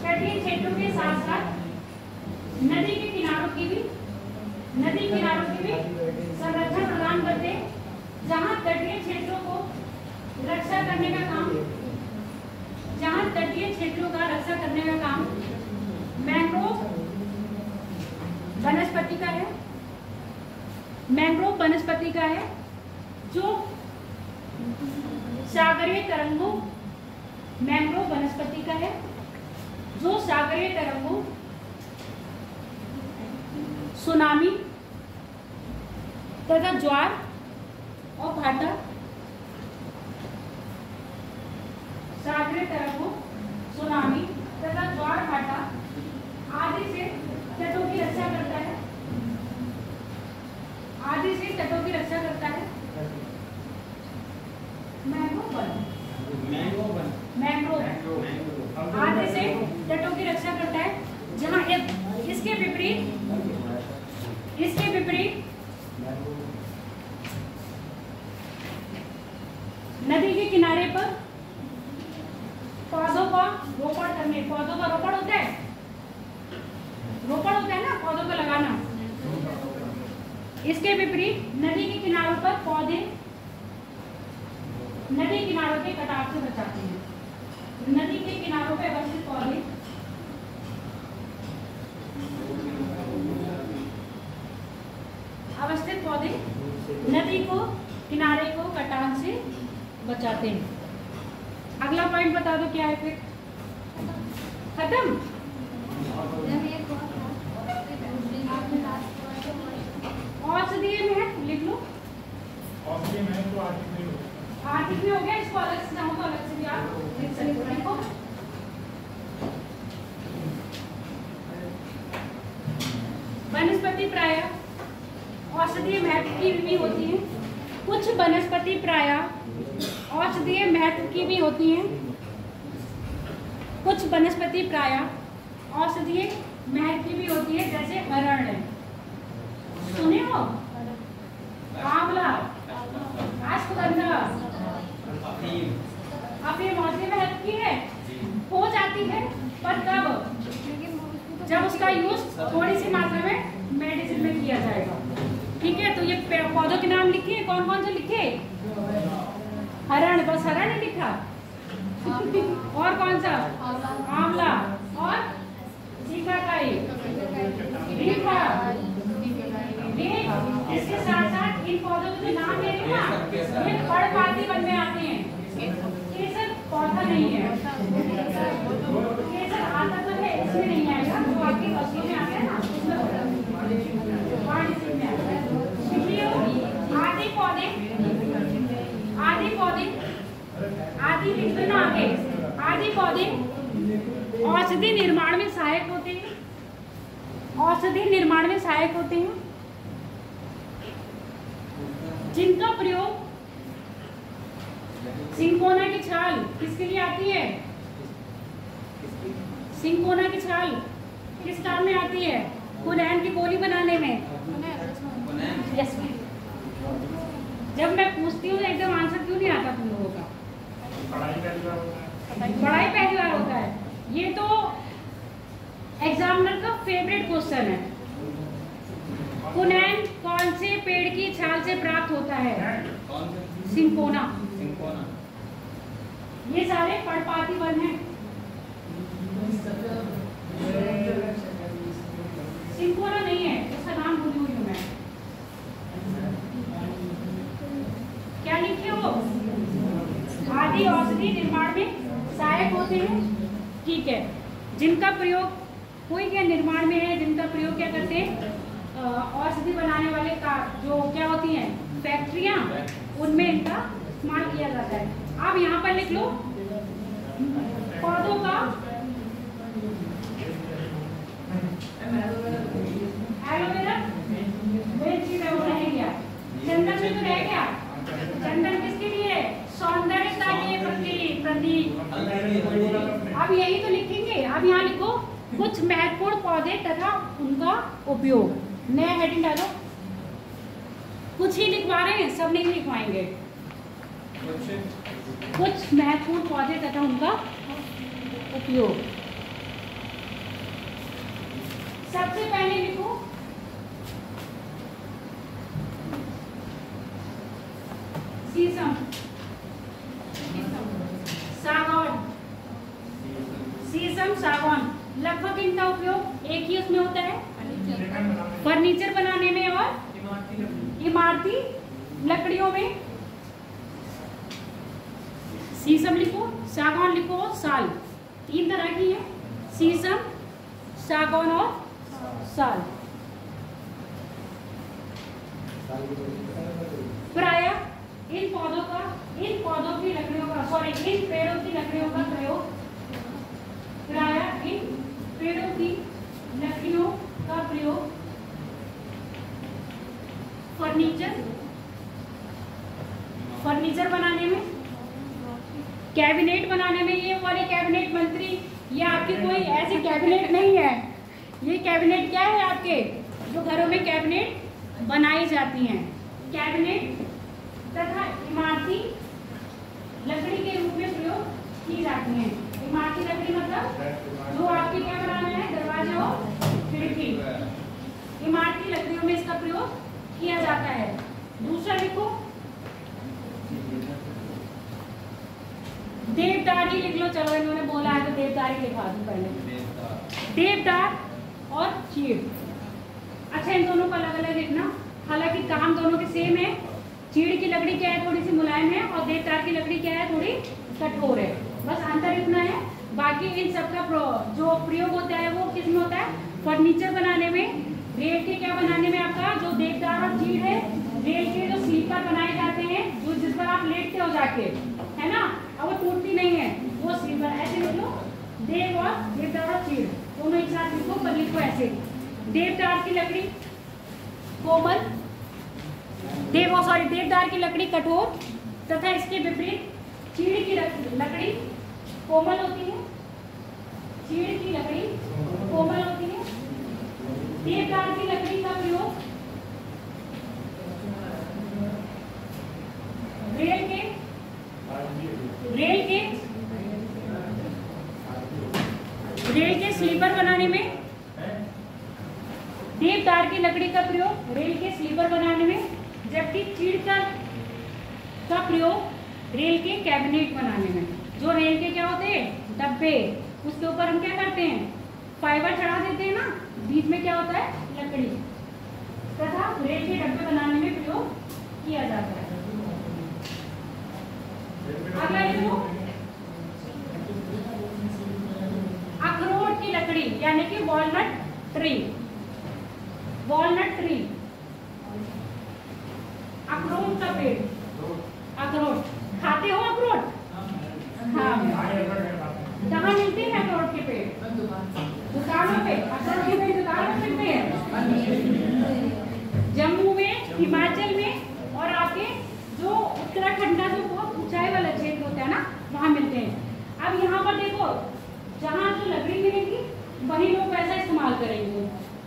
तटीय क्षेत्रों के साथ साथ नदी के किनारों की भी संरक्षण प्रदान करते हैं। जहां तटीय क्षेत्रों को रक्षा करने का काम मैंग्रोव वनस्पति का है। मैंग्रोव वनस्पति का है जो सागरीय तरंगों मैंग्रोव वनस्पति का है जो सागरीय तरंगों, सुनामी तथा ज्वार और भाटा, सागरीय तरंगों, सुनामी तथा ज्वार भाटा आदि से तटों की रक्षा करता है। मैंग्रोव आदि से तटों की रक्षा करता है। जहाँ इसके विपरीत नदी के किनारे पर पौधों का रोपण होता है। ना पौधों का लगाना। इसके विपरीत नदी के किनारों पर पौधे नदी किनारों के कटाव से बचाते हैं। नदी के किनारों पर अवस्थित पौधे नदी को किनारे को कटाव से बचाते हैं। अगला पॉइंट बता दो क्या है फिर? खत्म? औषधीय महत्व लिख लो। औषधीय महत्व आर्टिक में हो गया। इसको अलग से चाहो तो अलग से भी आप लिखो। वनस्पति प्रायः औषधीय महत्व की भी होती है। कुछ वनस्पति प्रायः औषधीय महत्व की भी होती हैं। कुछ वनस्पति प्रायः औषधीय महत्व की भी होती है, जैसे अरण्य। सुने हो? आंवला, अश्वगंधा, अफीम औषधीय महत्व की है, हो जाती है, पर कब? जब उसका यूज थोड़ी सी मात्रा में मेडिसिन में किया जाएगा। ठीक है, तो ये पौधों के नाम लिखिए। कौन कौन से लिखे? हरण, बस हरण ही लिखा। और कौन सा? आंवला और सीकाकाई लिखा। इसके साथ साथ इन पौधों के जो नाम ले रहे हैं ना, ये पर्णपाती वन में आते हैं। केसर पौधा नहीं है। केसर आता तो है, इसमें नहीं आएगा। तो बाकी फसलों में आते हैं ना, उसमें आदि लिख दो ना आगे। आदि पौधे औषधि निर्माण में सहायक होते हैं। जिनका प्रयोग सिंकोना की छाल किसके लिए आती है? सिंकोना की छाल किस काम में आती है? कुनैन की गोली बनाने में। यस। जब मैं पूछती हूँ एकदम आंसर क्यों नहीं फेवरेट क्वेश्चन है। कुनैन कौन से पेड़ की छाल से प्राप्त होता है? सिंकोना। ये सारे पर्णपाती वन हैं। सिंकोना नहीं है, उसका नाम भूली हुई हूँ मैं। क्या लिखे हो? आदि औषधि निर्माण में सहायक होते हैं। ठीक है, जिनका प्रयोग कोई क्या निर्माण में है, जिनका प्रयोग क्या करते हैं, औषधि बनाने वाले का जो क्या होती हैं फैक्ट्रियां, उनमें इनका इस्तेमाल किया जाता है। आप यहाँ पर लिख लो पौधों का एलोवेरा रह गया, चंदन में तो रह गया। चंदन किसके लिए? सौंदर्यता के प्रति। अब यही तो लिखेंगे। अब यहाँ लिखो कुछ महत्वपूर्ण पौधे तथा उनका उपयोग। नया हेडिंग डालो। कुछ ही लिखवा रहे हैं, सब नहीं लिखवाएंगे। कुछ महत्वपूर्ण पौधे तथा उनका उपयोग। सबसे पहले लिखो शीशम, सागौन। शीशम, सागौन लगभग इनका उपयोग एक ही उसमें होता है, फर्नीचर बनाने में और इमारती लकड़ियों में। शीशम लिखो, सागौन लिखो, साल। तीन तरह की है, शीशम, सागौन और साल। प्रायः इन पौधों की लकड़ियों का इन पेड़ों की लकड़ियों का प्रयोग प्रायः इन पेड़ों की लकड़ियों का प्रयोग फर्नीचर बनाने में, कैबिनेट बनाने में। ये वाले कैबिनेट मंत्री, ये आपकी कोई ऐसी कैबिनेट नहीं है। ये कैबिनेट क्या है? आपके जो घरों में कैबिनेट बनाई जाती हैं। कैबिनेट तथा इमारती लकड़ी के रूप में प्रयोग की जाती हैं। इमारती लकड़ी मतलब जो आपके क्या बनाना है, दरवाजे और खिड़की, इमारती लकड़ियों में इसका प्रयोग किया जाता है। दूसरा लिखो देवदारी लिख लो। चलो इन्होंने बोला है तो देवदारी लिखा दूं पहले। देवदार और चीड़। अच्छा, इन दोनों को अलग अलग लिखना, हालांकि काम दोनों के सेम है। चीड़ की लकड़ी क्या है, थोड़ी सी मुलायम है, और देवदार की लकड़ी क्या है, थोड़ी कठोर है। बस अंतर इतना है। बाकी इन सबका जो प्रयोग होता है वो किसमें होता है? फर्नीचर बनाने में, रेल के क्या बनाने में आपका जो देवदार और चीड़ है, रेल के जो स्लीपर बनाए जाते हैं, जो जिस पर आप लेटते हो जाके, है ना, अब वो टूटती नहीं है, वो स्लीपर। ऐसे लिख लो, देवदार और चीड़ दोनों एक साथ लिखो, पर लिखो ऐसे। देवदार की लकड़ी कोमल, देवदार की लकड़ी कठोर तथा इसके विपरीत चीड़ की लकड़ी कोमल होती है। चीड़ की लकड़ी कोमल होती है। देवदार की लकड़ी का प्रयोग रेल के स्लीपर बनाने में। देवदार की लकड़ी का प्रयोग रेल के स्लीपर बनाने में, जबकि चीड़ का प्रयोग रेल के कैबिनेट बनाने में। जो रेल के क्या होते हैं, डब्बे, उसके ऊपर हम क्या करते हैं, फाइबर चढ़ा देते हैं ना, बीच में क्या होता है, लकड़ी, तथा रेल के डब्बे बनाने में प्रयोग किया जाता है। अगला लिखो अखरोट की लकड़ी, यानी कि वॉलनट ट्री। वॉलनट ट्री, अखरोट का पेड़। अखरोट खाते हो? अखरोट हाँ, कहाँ मिलते हैं अखरोट के पेड़? दुकानों पे। अखरोट के पेड़ दुकानों में मिलते हैं, जम्मू में, हिमाचल में, और आपके जो उत्तराखंड का जो बहुत ऊंचाई वाला क्षेत्र होता है ना, वहाँ मिलते हैं। अब यहाँ पर देखो, जहाँ जो लकड़ी मिलेगी वही लोग पैसा इस्तेमाल करेंगे।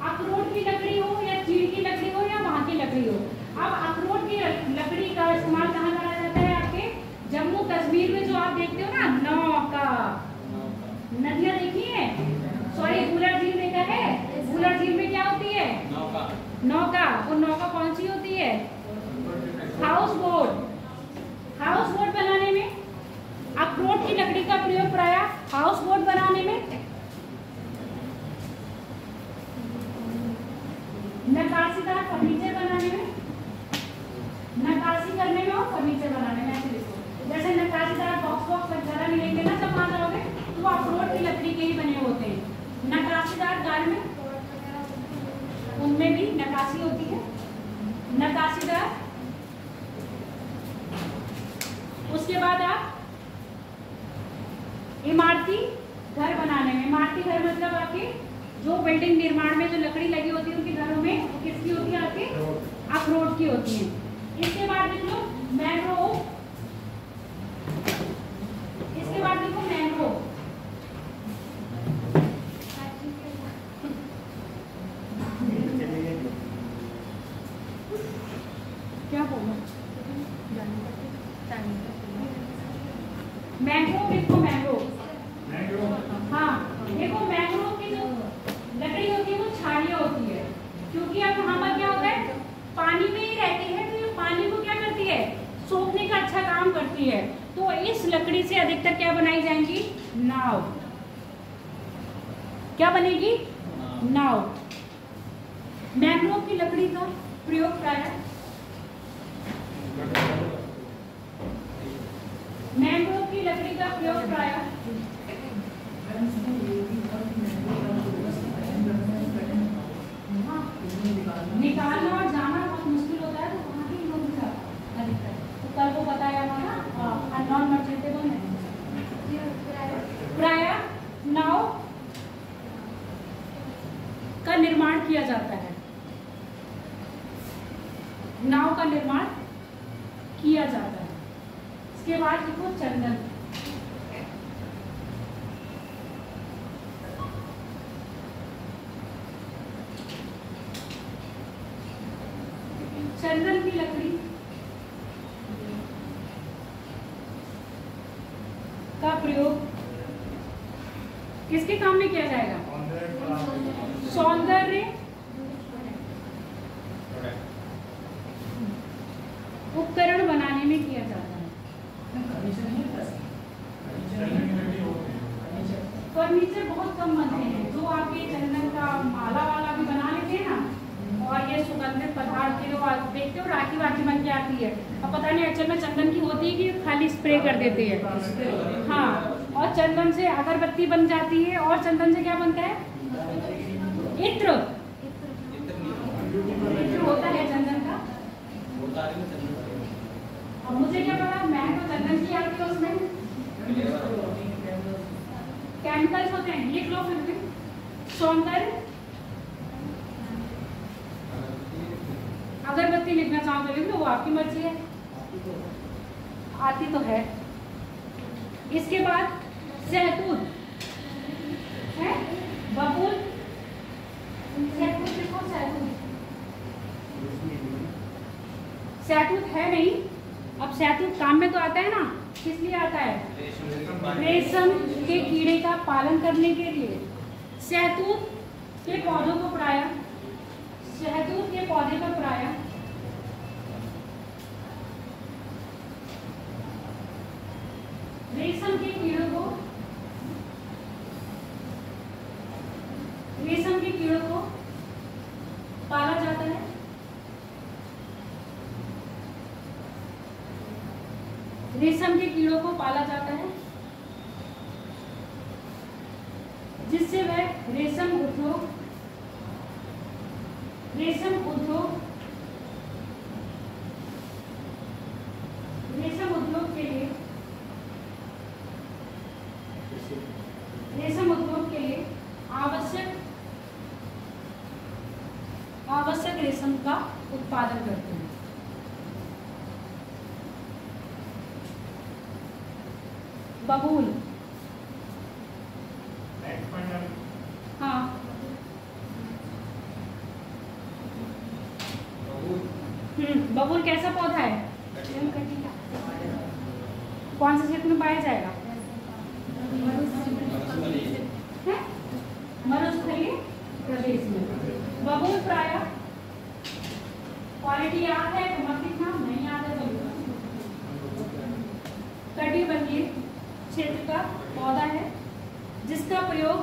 अखरोट की लकड़ी हो या चीड़ की लकड़ी हो या वहाँ की लकड़ी हो। अब अखरोट की लकड़ी का इस्तेमाल कहाँ करा जाता है? आपके जम्मू कश्मीर में जो आप देखते हो ना, नौका, नदियाँ देखी है, सॉरी कूलर झील देखा है, नौका, और नौका कौन सी होती है? House boat. हाउस बोट बनाने में अखरोट की लकड़ी का प्रयोग प्रायः हाउस बोट बनाने में, नक्काशीदार फर्नीचर बनाने में, नक्काशी करने में और फर्नीचर बनाने में। ऐसे देखो, जैसे नक्काशीदार बॉक्स वॉक्स वगैरह मिलेंगे ना जब वहाँ जाओगे, तो वो अखरोट की लकड़ी के ही बने होते हैं। नक्काशीदार गारमेंट, उनमें भी नक्काशी होती है, नक्काशीदार। उसके बाद आप इमारती घर बनाने में, इमारती घर मतलब आपके जो बिल्डिंग निर्माण में जो लकड़ी लगी होती है उनके घरों में, वो किसकी होती है? आपके अखरोट की होती है। इसके बाद देख लो मैंग्रोव, इसके बाद देखो मैंग्रोव, क्या बोलो मैंग्रोव, देखो मैंग्रोव, हाँ देखो मैंग्रोव की जो लकड़ी होती है वो छाड़ियाँ होती है, क्योंकि अब वहाँ पर क्या होता है, पानी में ही रहती है, तो ये पानी को क्या करती है? सोखने का अच्छा काम करती है। तो इस लकड़ी से अधिकतर क्या बनाई जाएंगी? नाव। क्या बनेगी? नाव। मैंग्रोव की लकड़ी का प्रयोग प्रायः, मैंग्रोव की लकड़ी का प्रयोग प्रायः निकालना और जाना बहुत मुश्किल होता है, तो वहाँ ही लोग अधिकतर, तो कल को बताया ना अननोन मर्चेंटेबल है। प्रायः नाव का निर्माण किया जाता है, नाव का निर्माण किया जाता है। इसके बाद देखो चंदन, चंदन की लकड़ी का प्रयोग किसके काम में किया जाएगा? सौंदर्य उपकरण बनाने में किया जाता है। फर्नीचर बहुत कम बनते हैं, जो आपके चंदन का माला वाला भी बना लेते हैं ना, और ये सुगंधित पदार्थ के जो आप देखते हो राखी वाखी बन के आती है, अब पता नहीं एक्चुअल में चंदन की होती है कि खाली स्प्रे कर देते हैं। हाँ, और चंदन से अगरबत्ती बन जाती है, और चंदन से क्या बनता है? इत्र, इत्र होता है चंदन का। अब मुझे क्या पता, मैं तो चंदन की आती है, उसमें केमिकल्स होते हैं। लिख लो फिर भी, सौंदर्य, अगरबत्ती लिखना चाहो तो लिख लो, वो आपकी मर्जी है, आती तो है। इसके बाद सहतूत है, बबूल, सहतूत लिखो, सहतूत, सहतूत है नहीं, अब सहतूत काम में तो आता है ना, किस लिए आता है? रेशम के कीड़े का पालन करने के लिए। सहतूत के पौधों को प्रायः, शहतूत के पौधे पर प्रायः रेशम के कीड़ों को, रेशम के कीड़ों को पाला जाता है। रेशम के कीड़ों को पाला जाता है, जिससे वह रेशम उद्योग, रेशम उद्योग, रेशम उद्योग के लिए, रेशम उद्योग के लिए आवश्यक रेशम का उत्पादन करते हैं। बबूल, हाँ, बबूल कैसा पौधा है? कौन से क्षेत्र में पाया जाएगा? मरुस्थलीय प्रदेश में। बबूल प्रायः क्वालिटी याद है तो मत लिखना, नहीं याद है तो लिखना। कटिबंधीय क्षेत्र का पौधा है जिसका प्रयोग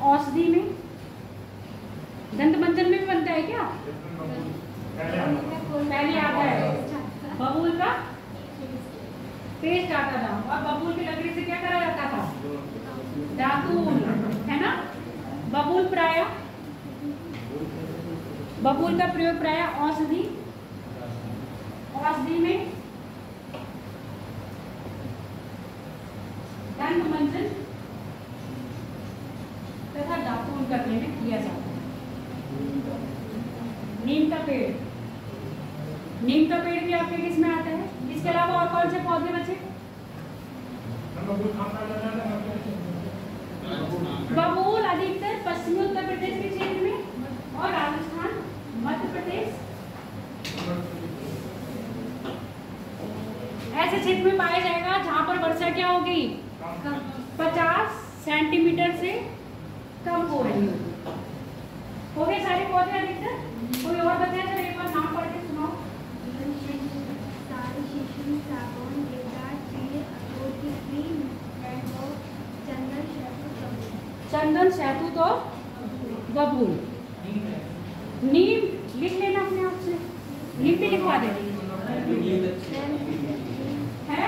औषधि में, दंतमंजन में भी बनता है क्या? पहले आता है बबूल का पेस्ट आता था, और बबूल की लकड़ी से क्या करा जाता था? दातून, है ना। बबूल का प्रयोग प्राय औषधि में, दंतमंजन तथा दातून करने में किया जाता है। नीम का पेड़ भी आपके किसमें आता है? इसके अलावा और कौन से पौधे बचे? बबूल अधिकतर पश्चिमी उत्तर प्रदेश के क्षेत्र में और राजस्थान, मध्य प्रदेश, ऐसे क्षेत्र में पाया जाएगा जहां पर वर्षा क्या होगी? 50 सेंटीमीटर से कम हो रही होगी। हो गए सारे पौधे अधिकतर? कोई और बताया तो एक बार नाम पढ़ के सुनाओ। चंदन, शहतूत और बबूल। नीम लिख लेना अपने आप से, नीम भी लिखवा दे है।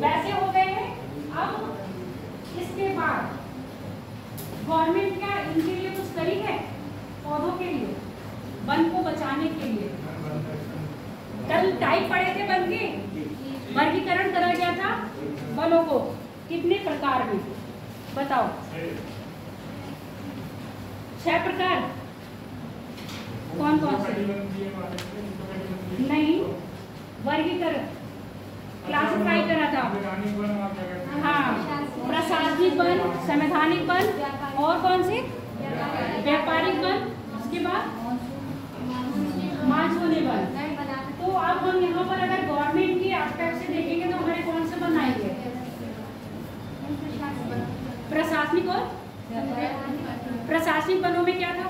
वैसे हो गए हैं। अब इसके बाद गवर्नमेंट क्या इनके लिए कुछ करी है? पौधों के लिए, वन को बचाने के लिए। कल टाइप पढ़े थे वन के, वर्गीकरण करा गया था वनों को कितने प्रकार में, बताओ? 6 प्रकार। कौन कौन से? नहीं, वर्गीकरण क्लासिफाई करा था। हाँ, प्रशासनिक वन, संवैधानिक वन, और कौन से? व्यापारिक वन, उसके बाद मानसूनी वन। तो अब हम यहाँ पर अगर गवर्नमेंट की एस्पेक्ट से देखेंगे तो हमारे कौन से वन आएंगे? प्रशासनिक और प्रशासनिक वनों में क्या था?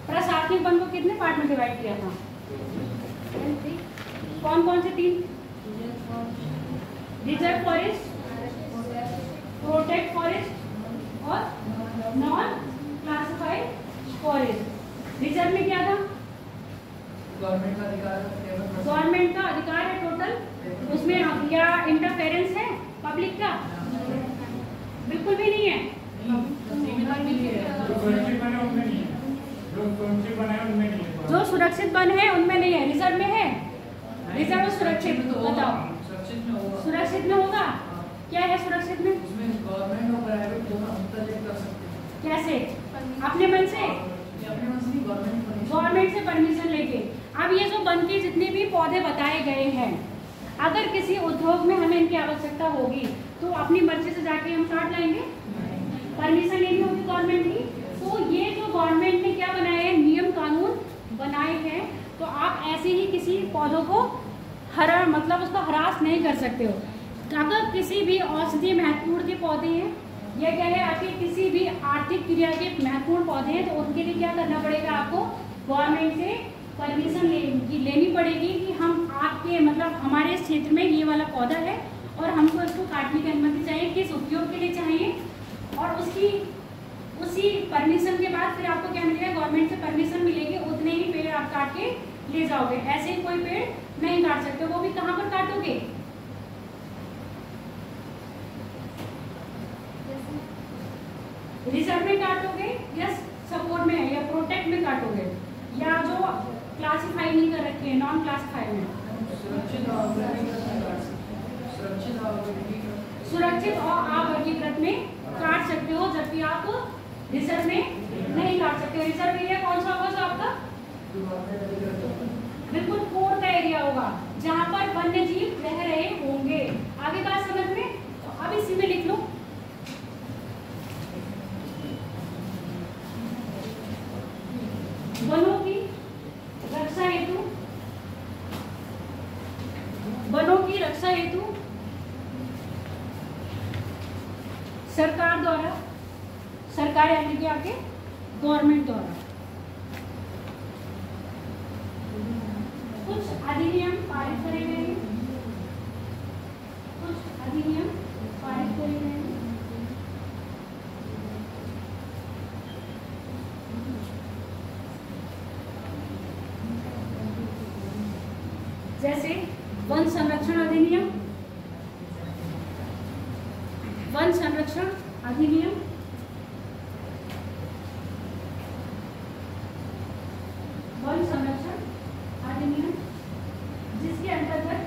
प्रशासनिक वन को कितने पार्ट में डिवाइड किया था? कौन कौन से 3? रिजर्व फॉरेस्ट, प्रोटेक्ट फॉरेस्ट और नॉन क्लासिफाइड फॉरेस्ट। रिजर्व में क्या था? गवर्नमेंट का अधिकार है टोटल। उसमें क्या इंटरफेरेंस है पब्लिक का? बिल्कुल भी नहीं है। जो सुरक्षित वन है उनमें नहीं है, रिजर्व में है। रिजर्व सुरक्षित, बताओ सुरक्षित में होगा? क्या है सुरक्षित में? उसमें गवर्नमेंट और प्राइवेट दोनों हस्तक्षेप कर सकते हैं। कैसे? अपने मन से? गवर्नमेंट से परमिशन लेके। अब ये जो वन के जितने भी पौधे बताए गए हैं, अगर किसी उद्योग में हमें इनकी आवश्यकता होगी तो अपनी मर्जी से जाके हम काट लाएंगे? परमिशन लेनी होगी गवर्नमेंट की। तो ये जो गवर्नमेंट ने क्या बनाए हैं, नियम कानून बनाए हैं, तो आप ऐसे ही किसी पौधों को मतलब उसका हरास नहीं कर सकते हो। अगर किसी भी औषधि महत्वपूर्ण के पौधे हैं या क्या है आपके किसी भी आर्थिक क्रिया के महत्वपूर्ण पौधे हैं, तो उनके लिए क्या करना पड़ेगा? आपको गवर्नमेंट से परमिशन लेनी पड़ेगी कि हम आपके मतलब हमारे इस क्षेत्र में ये वाला पौधा है और हमको इसको काटने की अनुमति चाहिए, किस उपयोग के लिए चाहिए, और उसी परमिशन के बाद फिर आपको क्या मिलेगा? गवर्नमेंट से परमिशन मिलेगी, उतने ही पेड़ आप काट के ले जाओगे। ऐसे ही कोई पेड़ नहीं काट सकते। वो भी कहाँ पर काटोगे? रिजर्व में काटोगे या सपोर्ट में या प्रोटेक्ट में काटोगे, या जो क्लासिफाई नहीं कर रखे हैं नॉन क्लासिफाइड में? सुरक्षित और अवर्गीकृत में काट सकते हो, जबकि आप रिजर्व में नहीं काट सकते। रिजर्व एरिया कौन सा होगा? जो आपका बिल्कुल कोर का एरिया होगा जहाँ पर वन्य जीव रह रहे होंगे। आगे बात समझ में? तो अब इसी में लिख लो वनों की रक्षा हेतु सरकार द्वारा, सरकार यानी कि आपके गवर्नमेंट द्वारा कुछ अधिनियम पारित करे गए हैं, कुछ अधिनियम पारित करे गए हैं। जैसे वन संरक्षण अधिनियम, वन संरक्षण अधिनियम, वन संरक्षण अधिनियम, जिसके अंतर्गत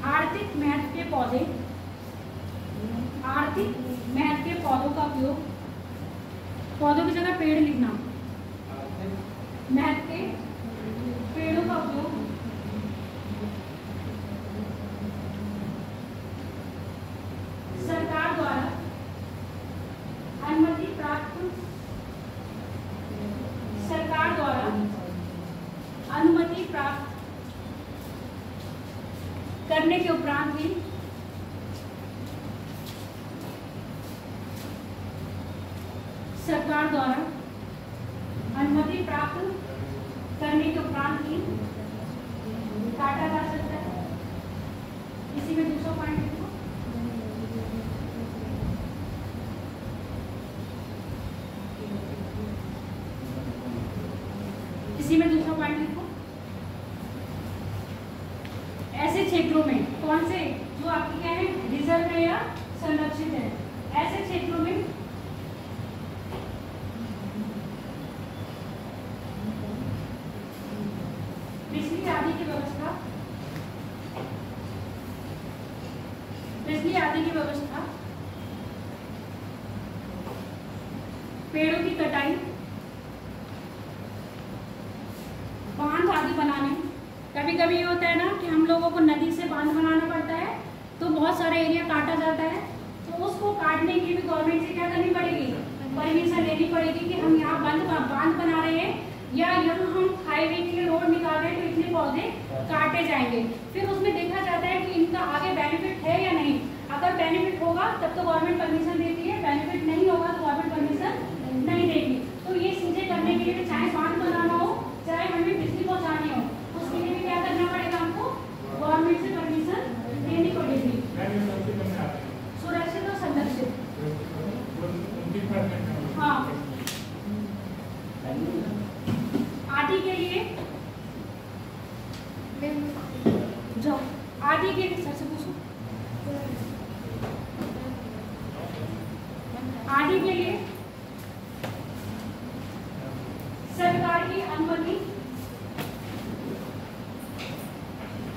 आर्थिक महत्व के पौधे, आर्थिक महत्व के पौधों का उपयोग, पौधों की जगह पेड़ लिखना, महत्व के पेड़ों का उपयोग सरकार द्वारा अनुमति प्राप्त, सरकार द्वारा अनुमति प्राप्त करने के उपरांत भी सरकार द्वारा अनुमति प्राप्त करने के उपरांत भी काटा जा सकता है। इसी में दूसरा पॉइंट लिखो, इसी में दूसरा पॉइंट लिखो। ऐसे क्षेत्रों में कौन से जो आपके क्या है रिजर्व है या संरक्षित है, ऐसे क्षेत्रों में बिजली आदि की व्यवस्था, बिजली आदि की व्यवस्था, पेड़ों की कटाई, बांध आदि बनाने। कभी कभी ये होता है ना कि हम लोगों को नदी से बांध बनाना पड़ता है, तो बहुत सारा एरिया काटा जाता है, तो उसको काटने की भी गवर्नमेंट से क्या करनी पड़ेगी, परमिशन लेनी पड़ेगी कि हम यहाँ बांध बना रहे हैं या यहाँ हम हाईवे के लिए रोड निकाल रहे हैं, तो इतने पौधे काटे जाएंगे। फिर उसमें देखा जाता है कि इनका आगे बेनिफिट है या नहीं। अगर बेनिफिट होगा तब तो गवर्नमेंट परमिशन देती है, बेनिफिट नहीं होगा तो गवर्नमेंट परमिशन नहीं देगी। तो ये चीजें करने के लिए चाहे बांध बनाना हो, चाहे हमें बिजली पहुँचानी हो, उसके लिए भी क्या करना पड़ेगा, हमको गवर्नमेंट से परमिशन लेनी पड़ेगी। सुरक्षित और संरक्षित, हाँ। आदि के लिए जो आदि के लिए सबसे पूछो, आदि के लिए सरकार की अनुमति,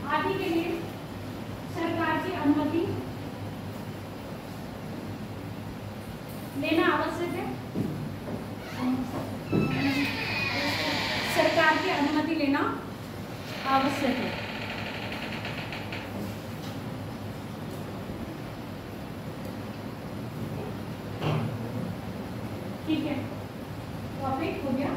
आदि के लिए सरकार की अनुमति लेना आवश्यक है, सरकार की अनुमति लेना आवश्यक है। ठीक है, टॉपिक हो गया।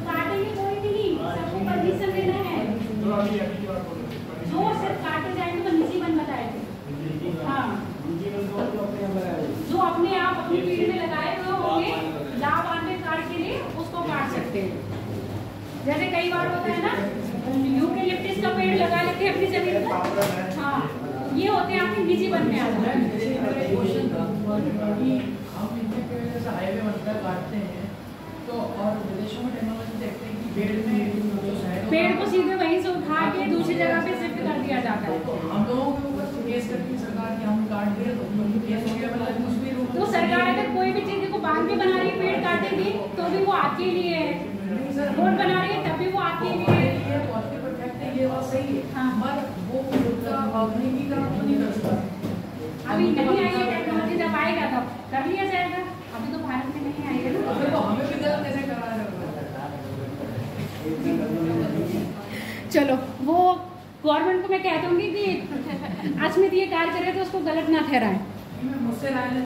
काटेंगे कोई भी नहीं, अपने आप अपनी फील्ड में लगाए हुए होंगे लाभान्वित कार्य के लिए उसको काट सकते हैं। जैसे कई बार होता है ना यूकेलिप्टस का पेड़ लगा लेते हैं अपनी जमीन पर, हाँ ये होते हैं आपके निजी वन में आ जाते हैं। क्वेश्चन था कि हम इंडिया के वजह से हाईवे बनता है काटते हैं तो, और विदेशों में टेक्नोलॉजी देखते हैं कि पेड़ में जो शहरों पेड़ को सीधे वहीं से उठा के दूसरी जगह पे शिफ्ट कर दिया जाता है। तो हम लोगों के ऊपर तो केस करती है सरकार कि हम काट दिए तो केस हो गया, मतलब कुछ भी तो सरकार अगर कोई भी चीज को बांध के बना रही है पेड़ काटेगी तो भी वो आपके लिए है, रोड बना रही है तब भी वो आपके लिए है। ये पॉजिटिव इफेक्ट है, ये बात सही है, हाँ। पर वो उसका आधुनिकीकरण तो नहीं कर सकता। अभी नहीं आई है टेक्नोलॉजी, जब आएगा तब कर लिया जाएगा। अभी तो भारत में नहीं आएगा ना। देखो हमें भी गलत कैसे कराया जाएगा। चलो वो गवर्नमेंट को मैं कह दूंगी कि अस्मित ये कार्य करे तो उसको गलत ना ठहराएं। मुझसे राय